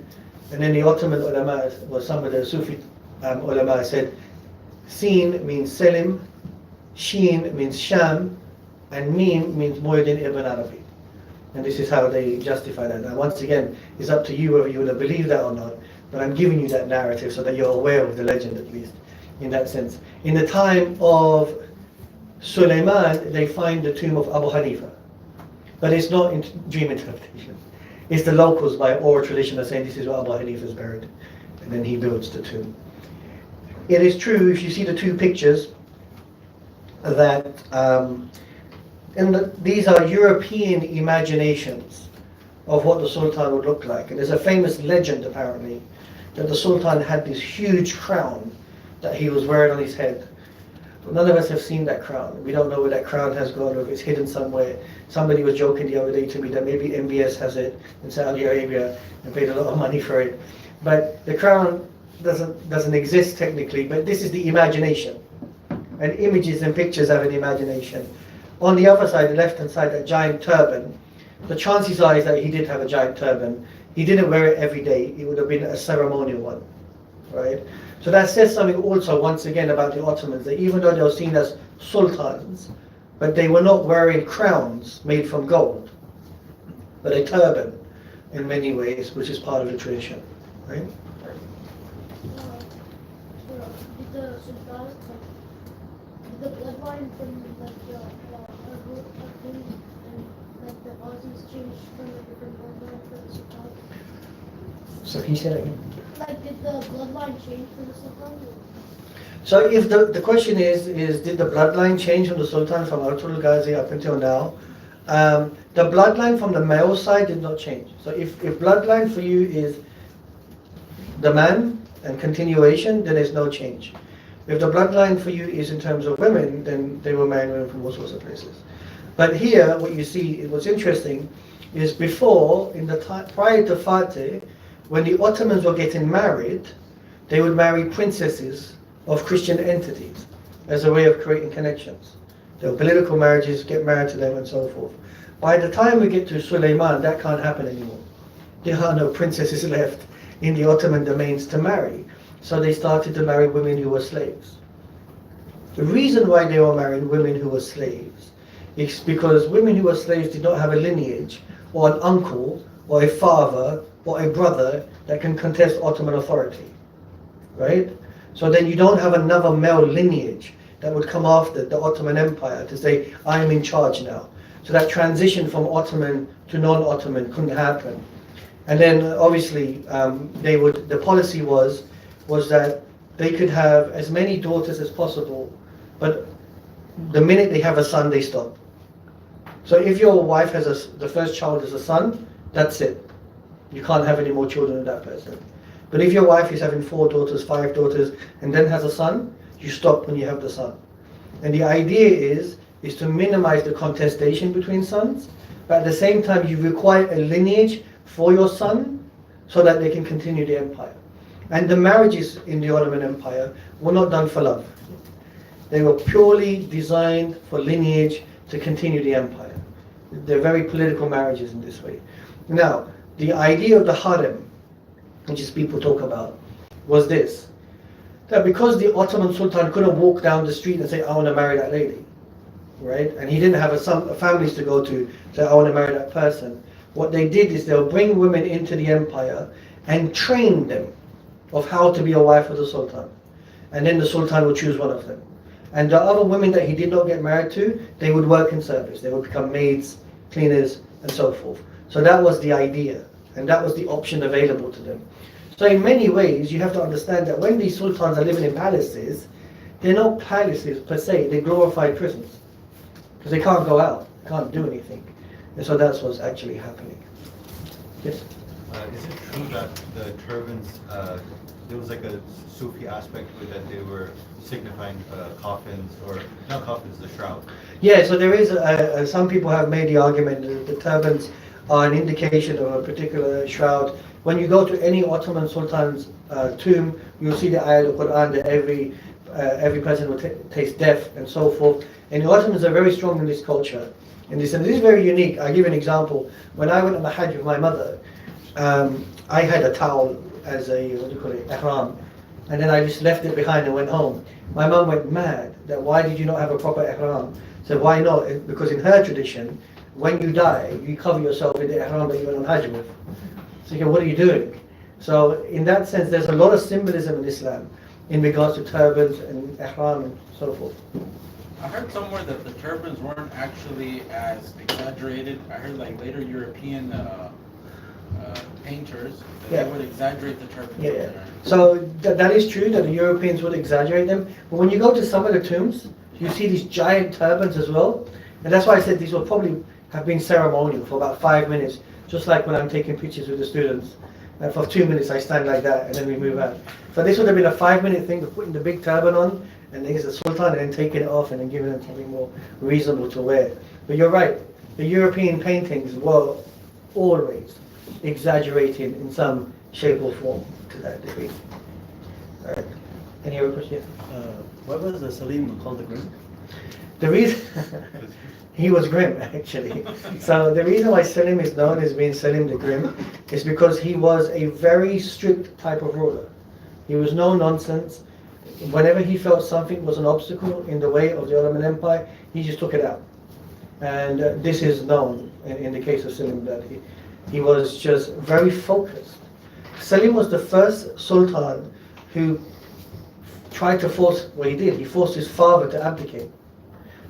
And then the Ottoman ulama, or some of the Sufi ulama, said Sin means Selim, Shin means Sham, and Mim means Muhyiddin Ibn Arabi. And this is how they justify that. Now, once again, it's up to you whether you want to believe that or not, but I'm giving you that narrative so that you're aware of the legend, at least, in that sense. In the time of Suleiman, they find the tomb of Abu Hanifa. But it's not in dream interpretation. It's the locals by oral tradition are saying this is where Abu Hanifa is buried. And then he builds the tomb. It is true, if you see the two pictures, that these are European imaginations of what the Sultan would look like. And there's a famous legend, apparently, that the Sultan had this huge crown that he was wearing on his head. None of us have seen that crown. We don't know where that crown has gone, or if it's hidden somewhere. Somebody was joking the other day to me that maybe MBS has it in Saudi Arabia and paid a lot of money for it. But the crown doesn't exist technically, but this is the imagination. And images and pictures have an imagination. On the other side, the left-hand side, that giant turban, the chances are is that he did have a giant turban. He didn't wear it every day. It would have been a ceremonial one, right? So that says something also, once again, about the Ottomans, that even though they were seen as sultans, but they were not wearing crowns made from gold, but a turban in many ways, which is part of the tradition, right? Did the Sultan, did the bloodline from like and like the Aussies change from a different bloodline for the Sultan? So can you say that again? Like, did the bloodline change for the Sultan? So if the question is did the bloodline change from the Sultan from Artur Ghazi up until now? The bloodline from the male side did not change. So if bloodline for you is the man and continuation, then there's no change. If the bloodline for you is in terms of women, then they were marrying women from all sorts of places. But here, what you see, what's interesting, is before, in the time prior to Fatih, when the Ottomans were getting married, they would marry princesses of Christian entities as a way of creating connections. There were political marriages, get married to them and so forth. By the time we get to Suleiman, that can't happen anymore. There are no princesses left in the Ottoman domains to marry. So they started to marry women who were slaves. The reason why they were marrying women who were slaves is because women who were slaves did not have a lineage or an uncle or a father or a brother that can contest Ottoman authority, right? So then you don't have another male lineage that would come after the Ottoman Empire to say, I am in charge now. So that transition from Ottoman to non-Ottoman couldn't happen. And then obviously the policy was that they could have as many daughters as possible, but the minute they have a son, they stop. So if your wife has the first child is a son, that's it. You can't have any more children with that person. But if your wife is having 4 daughters, 5 daughters, and then has a son, you stop when you have the son. And the idea is to minimize the contestation between sons, but at the same time you require a lineage for your son so that they can continue the empire. And the marriages in the Ottoman Empire were not done for love. They were purely designed for lineage to continue the empire. They're very political marriages in this way. Now, the idea of the harem, which is people talk about, was this: that because the Ottoman Sultan couldn't walk down the street and say, I want to marry that lady, right? And he didn't have families to go to say, I want to marry that person. What they did is they'll bring women into the empire and train them of how to be a wife of the Sultan. And then the Sultan would choose one of them. And the other women that he did not get married to, they would work in service. They would become maids, cleaners, and so forth. So that was the idea, and that was the option available to them. So in many ways, you have to understand that when these sultans are living in palaces, they're not palaces per se, they're glorified prisons. Because they can't go out, can't do anything. And so that's what's actually happening. Yes? Is it true that the turbans, there was like a Sufi aspect with that they were signifying coffins, or not coffins, the shroud? Yeah, so there is, some people have made the argument that the turbans are an indication of a particular shroud. When you go to any Ottoman Sultan's tomb, you'll see the ayat of Quran that every person will taste death and so forth. And the Ottomans are very strong in this culture. And this is very unique. I'll give you an example. When I went on the Hajj with my mother, I had a towel as a, ihram, and then I just left it behind and went home. My mum went mad that why did you not have a proper ihram? So why not? Because in her tradition, when you die, you cover yourself in the ihram that you went on Hajj with. So what are you doing? So in that sense, there's a lot of symbolism in Islam in regards to turbans and ihram and so forth. I heard somewhere that the turbans weren't actually as exaggerated. I heard like later European painters, that they would exaggerate the turbans. Yeah. So that is true that the Europeans would exaggerate them. But when you go to some of the tombs, you see these giant turbans as well. And that's why I said these will probably have been ceremonial for about 5 minutes, just like when I'm taking pictures with the students. And for 2 minutes I stand like that and then we move out. So this would have been a 5-minute thing of putting the big turban on and there's the Sultan and then taking it off and then giving them something more reasonable to wear. But you're right, the European paintings were always exaggerating in some shape or form to that degree. Alright, any other questions? Why was the Selim called the Grim? The reason he was grim actually. So the reason why Selim is known as being Selim the Grim is because he was a very strict type of ruler. He was no nonsense, whenever he felt something was an obstacle in the way of the Ottoman Empire, he just took it out. And this is known in the case of Selim, that he was just very focused. Selim was the first Sultan who tried to force, well he did, he forced his father to abdicate.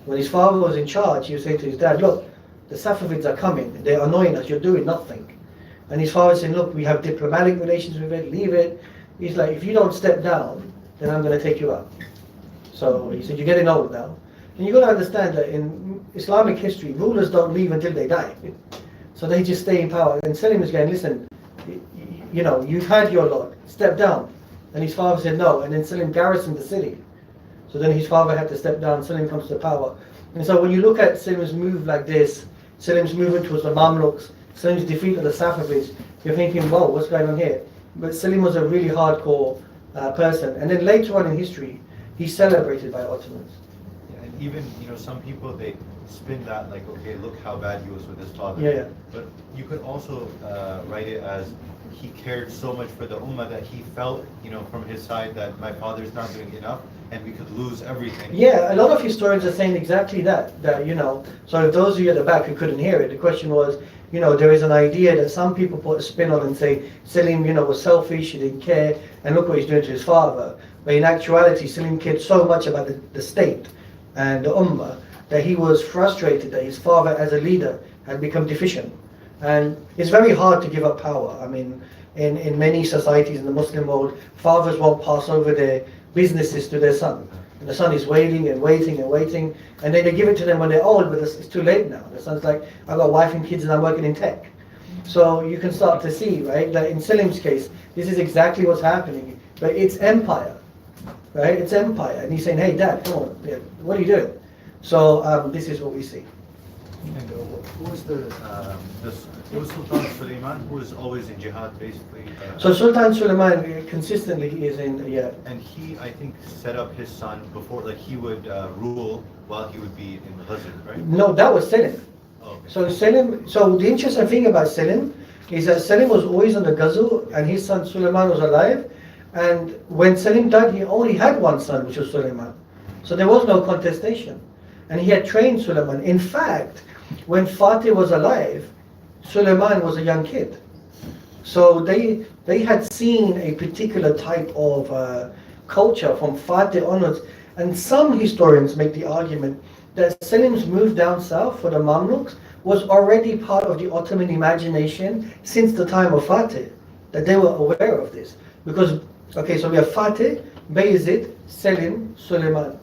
When his father was in charge, he would say to his dad, look, the Safavids are coming, they're annoying us, you're doing nothing. And his father said, look, we have diplomatic relations with it, leave it. He's like, if you don't step down, then I'm going to take you out. So he said, you're getting old now. And you've got to understand that in Islamic history, rulers don't leave until they die. So they just stay in power. And Selim is going, listen, you know, you've had your lot, step down. And his father said no, and then Selim garrisoned the city. So then his father had to step down, Selim comes to power. And so when you look at Selim's move like this, Selim's movement towards the Mamluks, Selim's defeat of the Safavids, you're thinking, whoa, what's going on here? But Selim was a really hardcore person. And then later on in history, he's celebrated by Ottomans. Yeah, and even, you know, some people, they spin that like, okay, look how bad he was with his father. Yeah. But you could also write it as he cared so much for the Ummah that he felt, you know, from his side that my father's not doing enough and we could lose everything. Yeah, a lot of historians are saying exactly that, you know, so if those of you at the back who couldn't hear it, the question was, you know, there is an idea that some people put a spin on and say, Selim, you know, was selfish, he didn't care, and look what he's doing to his father. But in actuality, Selim cared so much about the state and the Ummah that he was frustrated that his father as a leader had become deficient. And it's very hard to give up power. I mean, in many societies in the Muslim world, fathers won't pass over their businesses to their son. And the son is waiting and waiting and waiting, and then they give it to them when they're old, but it's too late now. The son's like, I've got a wife and kids and I'm working in tech. So you can start to see, right, that in Selim's case, this is exactly what's happening. But it's empire, right? It's empire. And he's saying, hey, Dad, come on, what are you doing? So this is what we see. And who was it was Sultan Suleiman, who was always in jihad, basically. So Sultan Suleiman consistently is in, yeah. And he, I think, set up his son before, like he would rule while he would be in Ghazal, right? No, that was Selim. Oh, okay. So Selim, so the interesting thing about Selim is that Selim was always on the Ghazal and his son Suleiman was alive. And when Selim died, he only had one son, which was Suleiman. So there was no contestation. And he had trained Suleiman. In fact, when Fatih was alive, Suleiman was a young kid. So they had seen a particular type of culture from Fatih onwards. And some historians make the argument that Selim's move down south for the Mamluks was already part of the Ottoman imagination since the time of Fatih, that they were aware of this. Because, okay, so we have Fatih, Bayezid, Selim, Suleiman.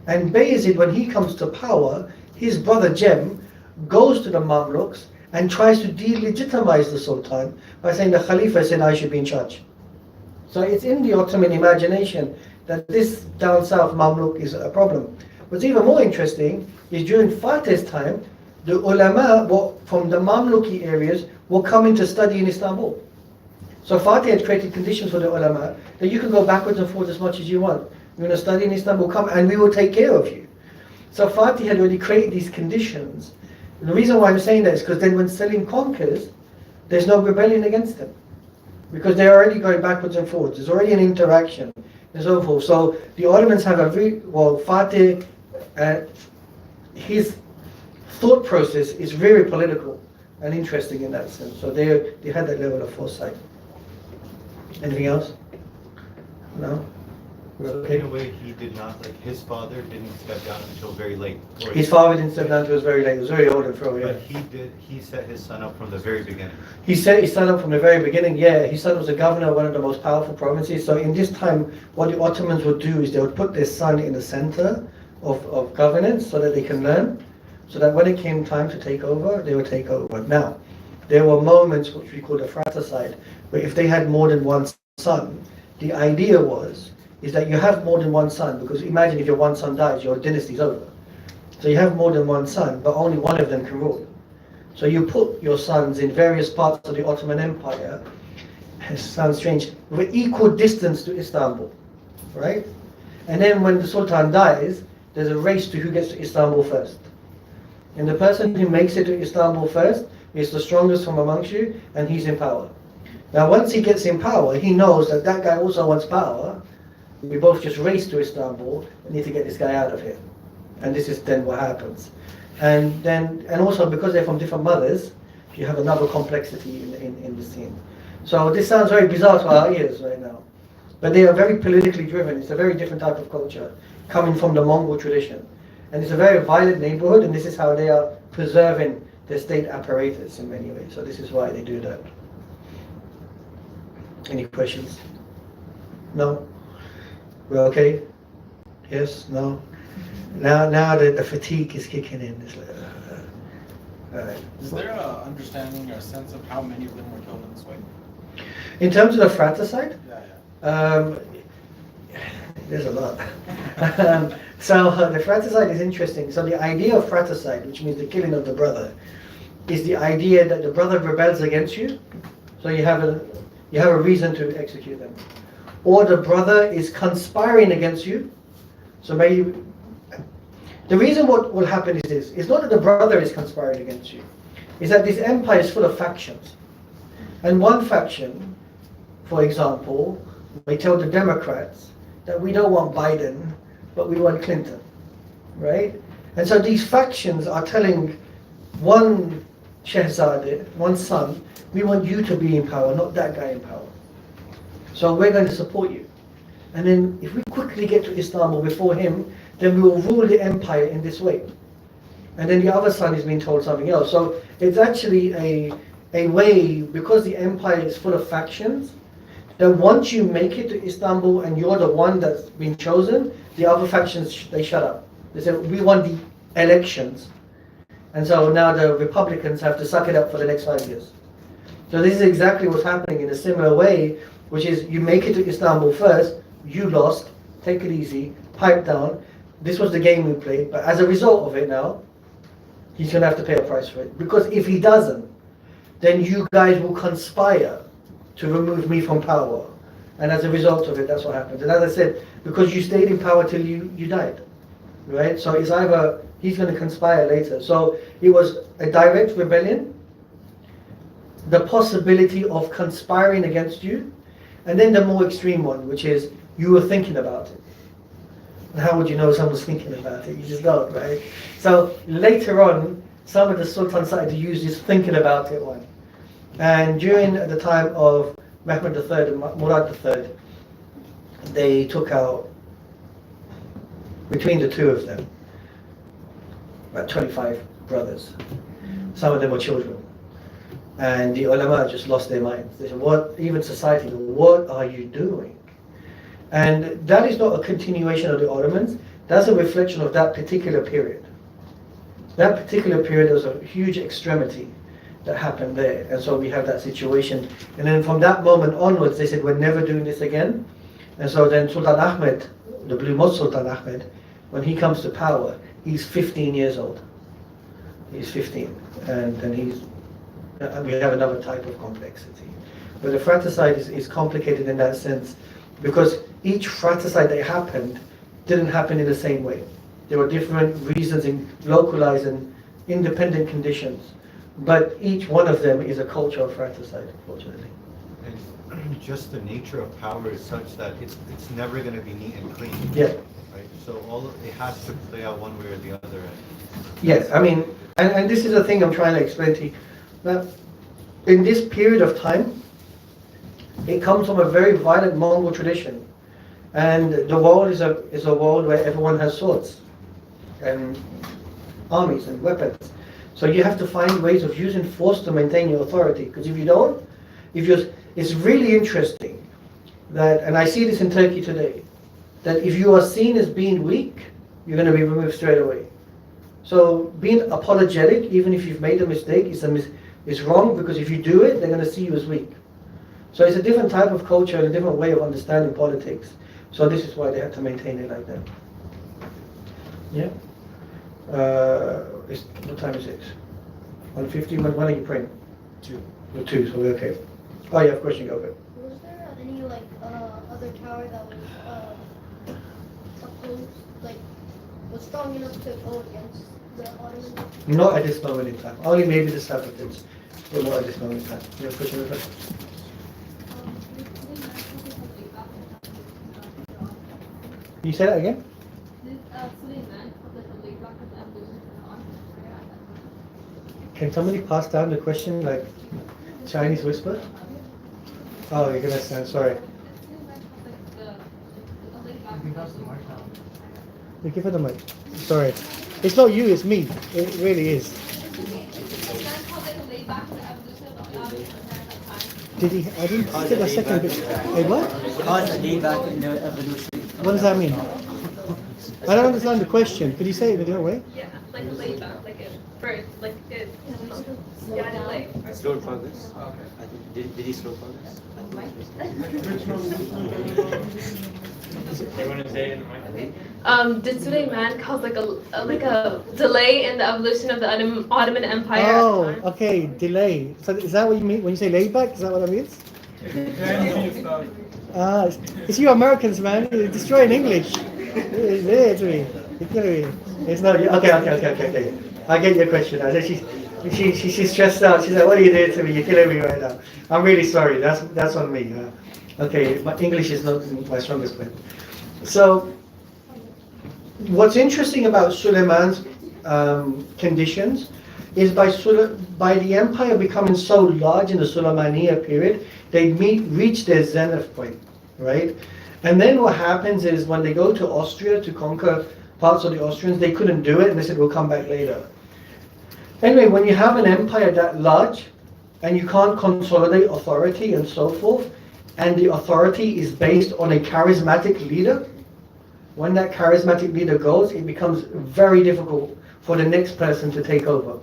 And Bayezid, when he comes to power, his brother Jem goes to the Mamluks and tries to delegitimize the Sultan by saying the Khalifa said I should be in charge. So it's in the Ottoman imagination that this down south Mamluk is a problem. What's even more interesting is during Fatih's time, the ulama from the Mamluki areas were coming to study in Istanbul. So Fatih had created conditions for the ulama that you can go backwards and forwards as much as you want. You're going to study in Istanbul, come and we will take care of you. So Fatih had already created these conditions. And the reason why I'm saying that is because then when Selim conquers, there's no rebellion against him. Because they're already going backwards and forwards. There's already an interaction and so forth. So the Ottomans have Fatih, his thought process is very political and interesting in that sense. So they had that level of foresight. Anything else? No? In a way, he did not, like his father didn't step down until very late. His father didn't step down until it was very late. It was very old and throw, yeah. But he set his son up from the very beginning. He set his son up from the very beginning, yeah. His son was a governor of one of the most powerful provinces. So in this time, what the Ottomans would do is they would put their son in the center of governance so that they can learn. So that when it came time to take over, they would take over. Now, there were moments which we call the fratricide, where if they had more than one son, the idea is that you have more than one son, because imagine if your one son dies, your dynasty's over. So you have more than one son, but only one of them can rule. So you put your sons in various parts of the Ottoman Empire, it sounds strange, with equal distance to Istanbul, right? And then when the Sultan dies, there's a race to who gets to Istanbul first. And the person who makes it to Istanbul first is the strongest from amongst you, and he's in power. Now once he gets in power, he knows that that guy also wants power, We both just race to Istanbul. We need to get this guy out of here. And this is then what happens. And also because they're from different mothers, you have another complexity in the scene. So this sounds very bizarre to our ears right now. But they are very politically driven. It's a very different type of culture coming from the Mongol tradition. And it's a very violent neighborhood, and this is how they are preserving their state apparatus in many ways. So this is why they do that. Any questions? No? We're okay? Yes? No? Now the fatigue is kicking in. It's like, all right. Is there an understanding or a sense of how many of them were killed in this way? In terms of the fratricide, Yeah. there's a lot. So the fratricide is interesting. So the idea of fratricide, which means the killing of the brother, is the idea that the brother rebels against you, so you have a reason to execute them, or the brother is conspiring against you. So maybe the reason what will happen is this: it's not that the brother is conspiring against you; it's that this empire is full of factions, and one faction, for example, may tell the Democrats that we don't want Biden, but we want Clinton, right? And so these factions are telling one Shehzadeh, one son, we want you to be in power, not that guy in power. So we're going to support you. And then if we quickly get to Istanbul before him, then we will rule the empire in this way. And then the other son is being told something else. So it's actually a way, because the empire is full of factions, that once you make it to Istanbul and you're the one that's been chosen, the other factions, they shut up. They say, we want the elections. And so now the Republicans have to suck it up for the next 5 years. So this is exactly what's happening in a similar way, which is you make it to Istanbul first, you lost, take it easy, pipe down. This was the game we played, but as a result of it now, he's going to have to pay a price for it. Because if he doesn't, then you guys will conspire to remove me from power. And as a result of it, that's what happens. And as I said, because you stayed in power till you died, right? So it's either he's going to conspire later. So it was a direct rebellion, the possibility of conspiring against you, and then the more extreme one, which is you were thinking about it. And how would you know someone's thinking about it? You just don't, right? So later on, some of the Sultan started to use this thinking about it one. And during the time of Mehmed III and Murad III, they took out, between the two of them, about 25 brothers. Some of them were children. And the ulama just lost their minds. They said, what, even society, what are you doing? And that is not a continuation of the Ottomans. That's a reflection of that particular period. That particular period, there was a huge extremity that happened there. And so we have that situation. And then from that moment onwards, they said, we're never doing this again. And so then Sultan Ahmed, the Blue Mosque Sultan Ahmed, when he comes to power, he's 15 years old. He's 15. And then we have another type of complexity. But the fratricide is complicated in that sense, because each fratricide that happened didn't happen in the same way. There were different reasons in localized and independent conditions. But each one of them is a culture of fratricide, unfortunately. And just the nature of power is such that it's never going to be neat and clean. Yeah. Right? So it has to play out one way or the other. Yes, I mean, and this is the thing I'm trying to explain to you. That in this period of time, it comes from a very violent Mongol tradition. And the world is a world where everyone has swords and armies and weapons. So you have to find ways of using force to maintain your authority. Because if you don't, it's really interesting that, and I see this in Turkey today, that if you are seen as being weak, you're going to be removed straight away. So being apologetic, even if you've made a mistake, is wrong, because if you do it, they're going to see you as weak. So it's a different type of culture and a different way of understanding politics. So this is why they had to maintain it like that. Yeah. What time is it? 1:50. When are you praying? 2. 2. So we're okay. Oh yeah, of course you go ahead. Was there any other tower that was opposed, was strong enough to go against the Ottomans? Not at this moment in time. Only maybe the Safavids, but not at this moment in time. You have a question? You say that again? Did Suleiman have like a laid back of the evolution of the Ottoman Empire at that time? Can somebody pass down the question like Chinese whisper? Oh, you're gonna stand. Sorry. Did Suleiman have like a laid back You can pass the mic now. You give her the mic. Sorry. It's not you, it's me. It really is. Did he? I didn't get the second bit. Hey, what? Back in the evolution. What does that mean? I don't understand the question. Could you say it in a different way? Yeah, like a laid back, like a bird, like a yeah, delay. Slow progress. I think, did he slow progress? Did Suleiman cause like a delay in the evolution of the Ottoman Empire? Oh, okay, delay. So is that what you mean when you say laid back? Is that what that means? Ah, it's you Americans, man. You're destroying English. Literally. You're killing me. It's not. Okay. I get your question. I said she's stressed out. She's like, "What are you doing to me? You're killing me right now." I'm really sorry. That's on me. Okay, my English is not my strongest point. So, what's interesting about Suleiman's conditions is by the empire becoming so large in the Suleymaniya period, they reach their zenith point, right? And then what happens is when they go to Austria to conquer parts of the Austrians, they couldn't do it, and they said, we'll come back later. Anyway, when you have an empire that large, and you can't consolidate authority and so forth, and the authority is based on a charismatic leader, when that charismatic leader goes, it becomes very difficult for the next person to take over.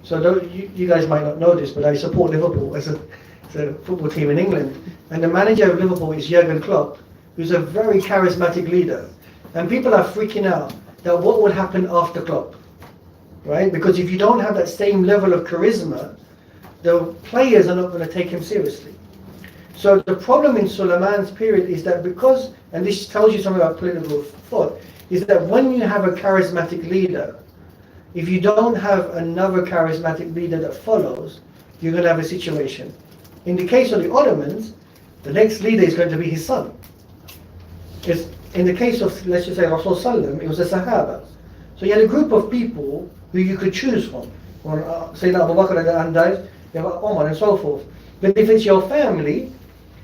So you guys might not know this, but I support Liverpool as a football team in England. And the manager of Liverpool is Jurgen Klopp, who's a very charismatic leader. And people are freaking out that what would happen after Klopp, right? Because if you don't have that same level of charisma, the players are not going to take him seriously. So the problem in Suleiman's period is that because, and this tells you something about political thought, is that when you have a charismatic leader, if you don't have another charismatic leader that follows, you're going to have a situation. In the case of the Ottomans, the next leader is going to be his son. In the case of, let's just say, Rasul Sallam, it was the Sahaba. So you had a group of people who you could choose from. When Sayyidina Abu Bakr died, you have Omar and so forth. But if it's your family,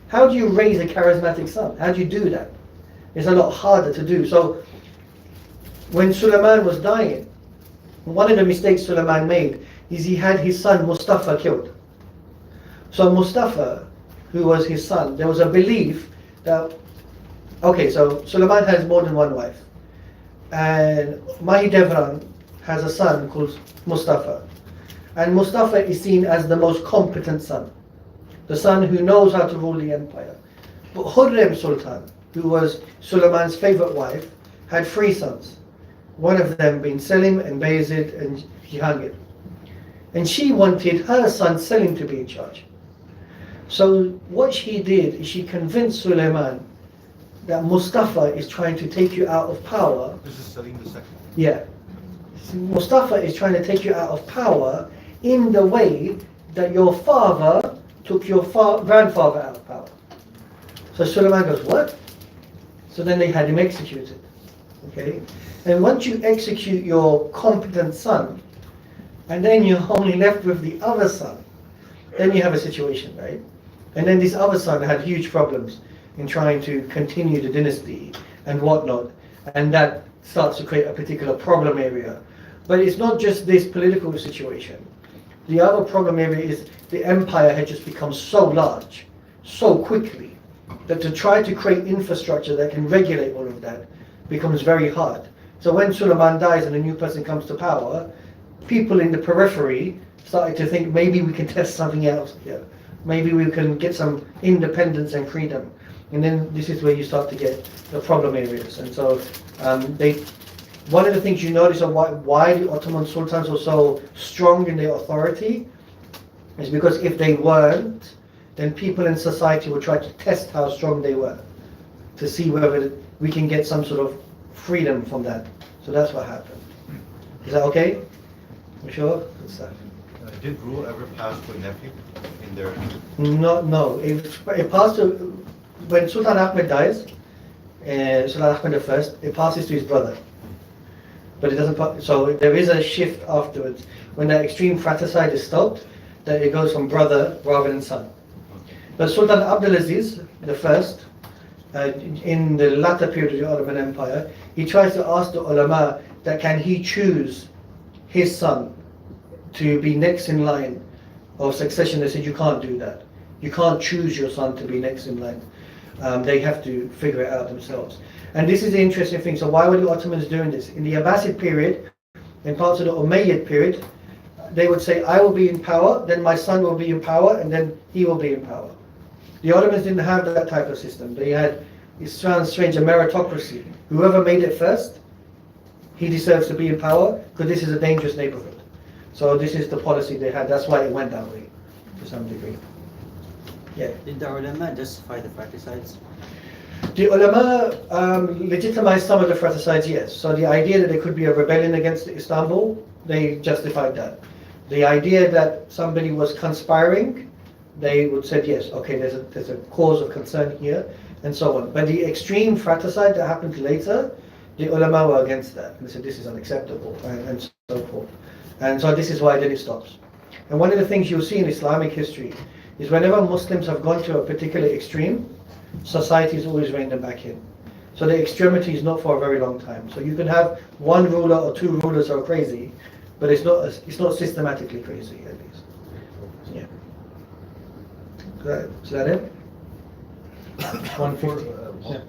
how do you raise a charismatic son? How do you do that? It's a lot harder to do. So when Suleiman was dying, one of the mistakes Suleiman made is he had his son Mustafa killed. So Mustafa, who was his son, there was a belief that, okay, so Suleiman has more than one wife. And Mahidevran has a son called Mustafa. And Mustafa is seen as the most competent son. The son who knows how to rule the empire. But Hurrem Sultan, who was Suleiman's favorite wife, had 3 sons. One of them being Selim and Bayezid and Jihangir. And she wanted her son Selim to be in charge. So what she did is she convinced Suleiman that Mustafa is trying to take you out of power. This is Selim II. Yeah. Mustafa is trying to take you out of power in the way that your father took your grandfather out of power. So Suleiman goes, what? So then they had him executed. Okay? And once you execute your competent son, and then you're only left with the other son, then you have a situation, right? And then this other son had huge problems in trying to continue the dynasty and whatnot. And that starts to create a particular problem area. But it's not just this political situation. The other problem area is the empire had just become so large, so quickly, that to try to create infrastructure that can regulate all of that becomes very hard. So when Suleiman dies and a new person comes to power, people in the periphery started to think maybe we can test something else here. Maybe we can get some independence and freedom. And then this is where you start to get the problem areas. And so one of the things you notice of why the Ottoman sultans were so strong in their authority is because if they weren't, then people in society would try to test how strong they were to see whether we can get some sort of freedom from that. So that's what happened. Is that okay? You sure? Good stuff. Did rule ever pass to a nephew in their... No. It passed to, when Sultan Ahmed dies, Sultan Ahmed I, it passes to his brother. But it doesn't, so there is a shift afterwards. When that extreme fratricide is stopped, that it goes from brother rather than son. But Sultan Abdulaziz I, in the latter period of the Ottoman Empire, he tries to ask the ulama that can he choose his son to be next in line of succession. They said you can't do that. You can't choose your son to be next in line. They have to figure it out themselves. And this is the interesting thing. So why were the Ottomans doing this? In the Abbasid period, in parts of the Umayyad period, they would say, I will be in power, then my son will be in power, and then he will be in power. The Ottomans didn't have that type of system. They had, it sounds strange, a meritocracy. Whoever made it first, he deserves to be in power, because this is a dangerous neighborhood. So this is the policy they had. That's why it went that way, to some degree. Yeah. Did the ulama justify the fratricides? The ulama legitimized some of the fratricides, yes. So the idea that there could be a rebellion against Istanbul, they justified that. The idea that somebody was conspiring, they would say yes, okay, there's a cause of concern here, and so on. But the extreme fratricide that happened later, the ulama were against that. And they said this is unacceptable, and so forth. And so this is why then it stops. And one of the things you'll see in Islamic history is whenever Muslims have gone to a particular extreme, society has always reined them back in. So the extremity is not for a very long time. So you can have one ruler or two rulers who are crazy, but it's not systematically crazy, at least. Yeah. Is that it? 150. Yeah.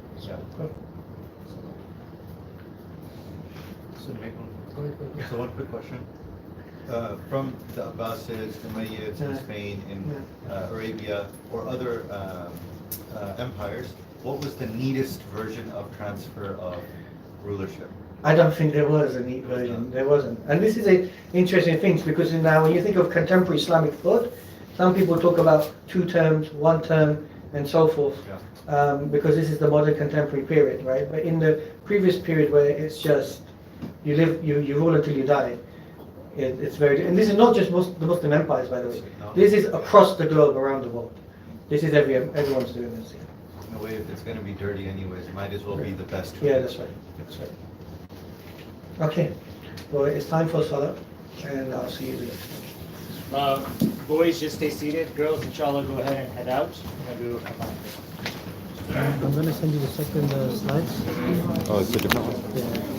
So one quick question. From the Abbasids, Umayyads in Spain, in Arabia, or other empires, what was the neatest version of transfer of rulership? I don't think there was a neat version. There wasn't. And this is an interesting thing, because now when you think of contemporary Islamic thought, some people talk about 2 terms, 1 term, and so forth, because this is the modern contemporary period, right? But in the previous period where it's just, you rule until you die, it's very, and this is not just the Muslim empires, by the way. This is across the globe, around the world. This is everyone's doing this. Yeah. In a way, if it's going to be dirty anyways, it might as well be the best. Yeah, that's right. That's right. Okay. Well, it's time for Salah, and I'll see you later. Boys, just stay seated. Girls, inshallah, go ahead and head out. And we will come back. I'm going to send you the second slides. Oh, it's a different one? Yeah.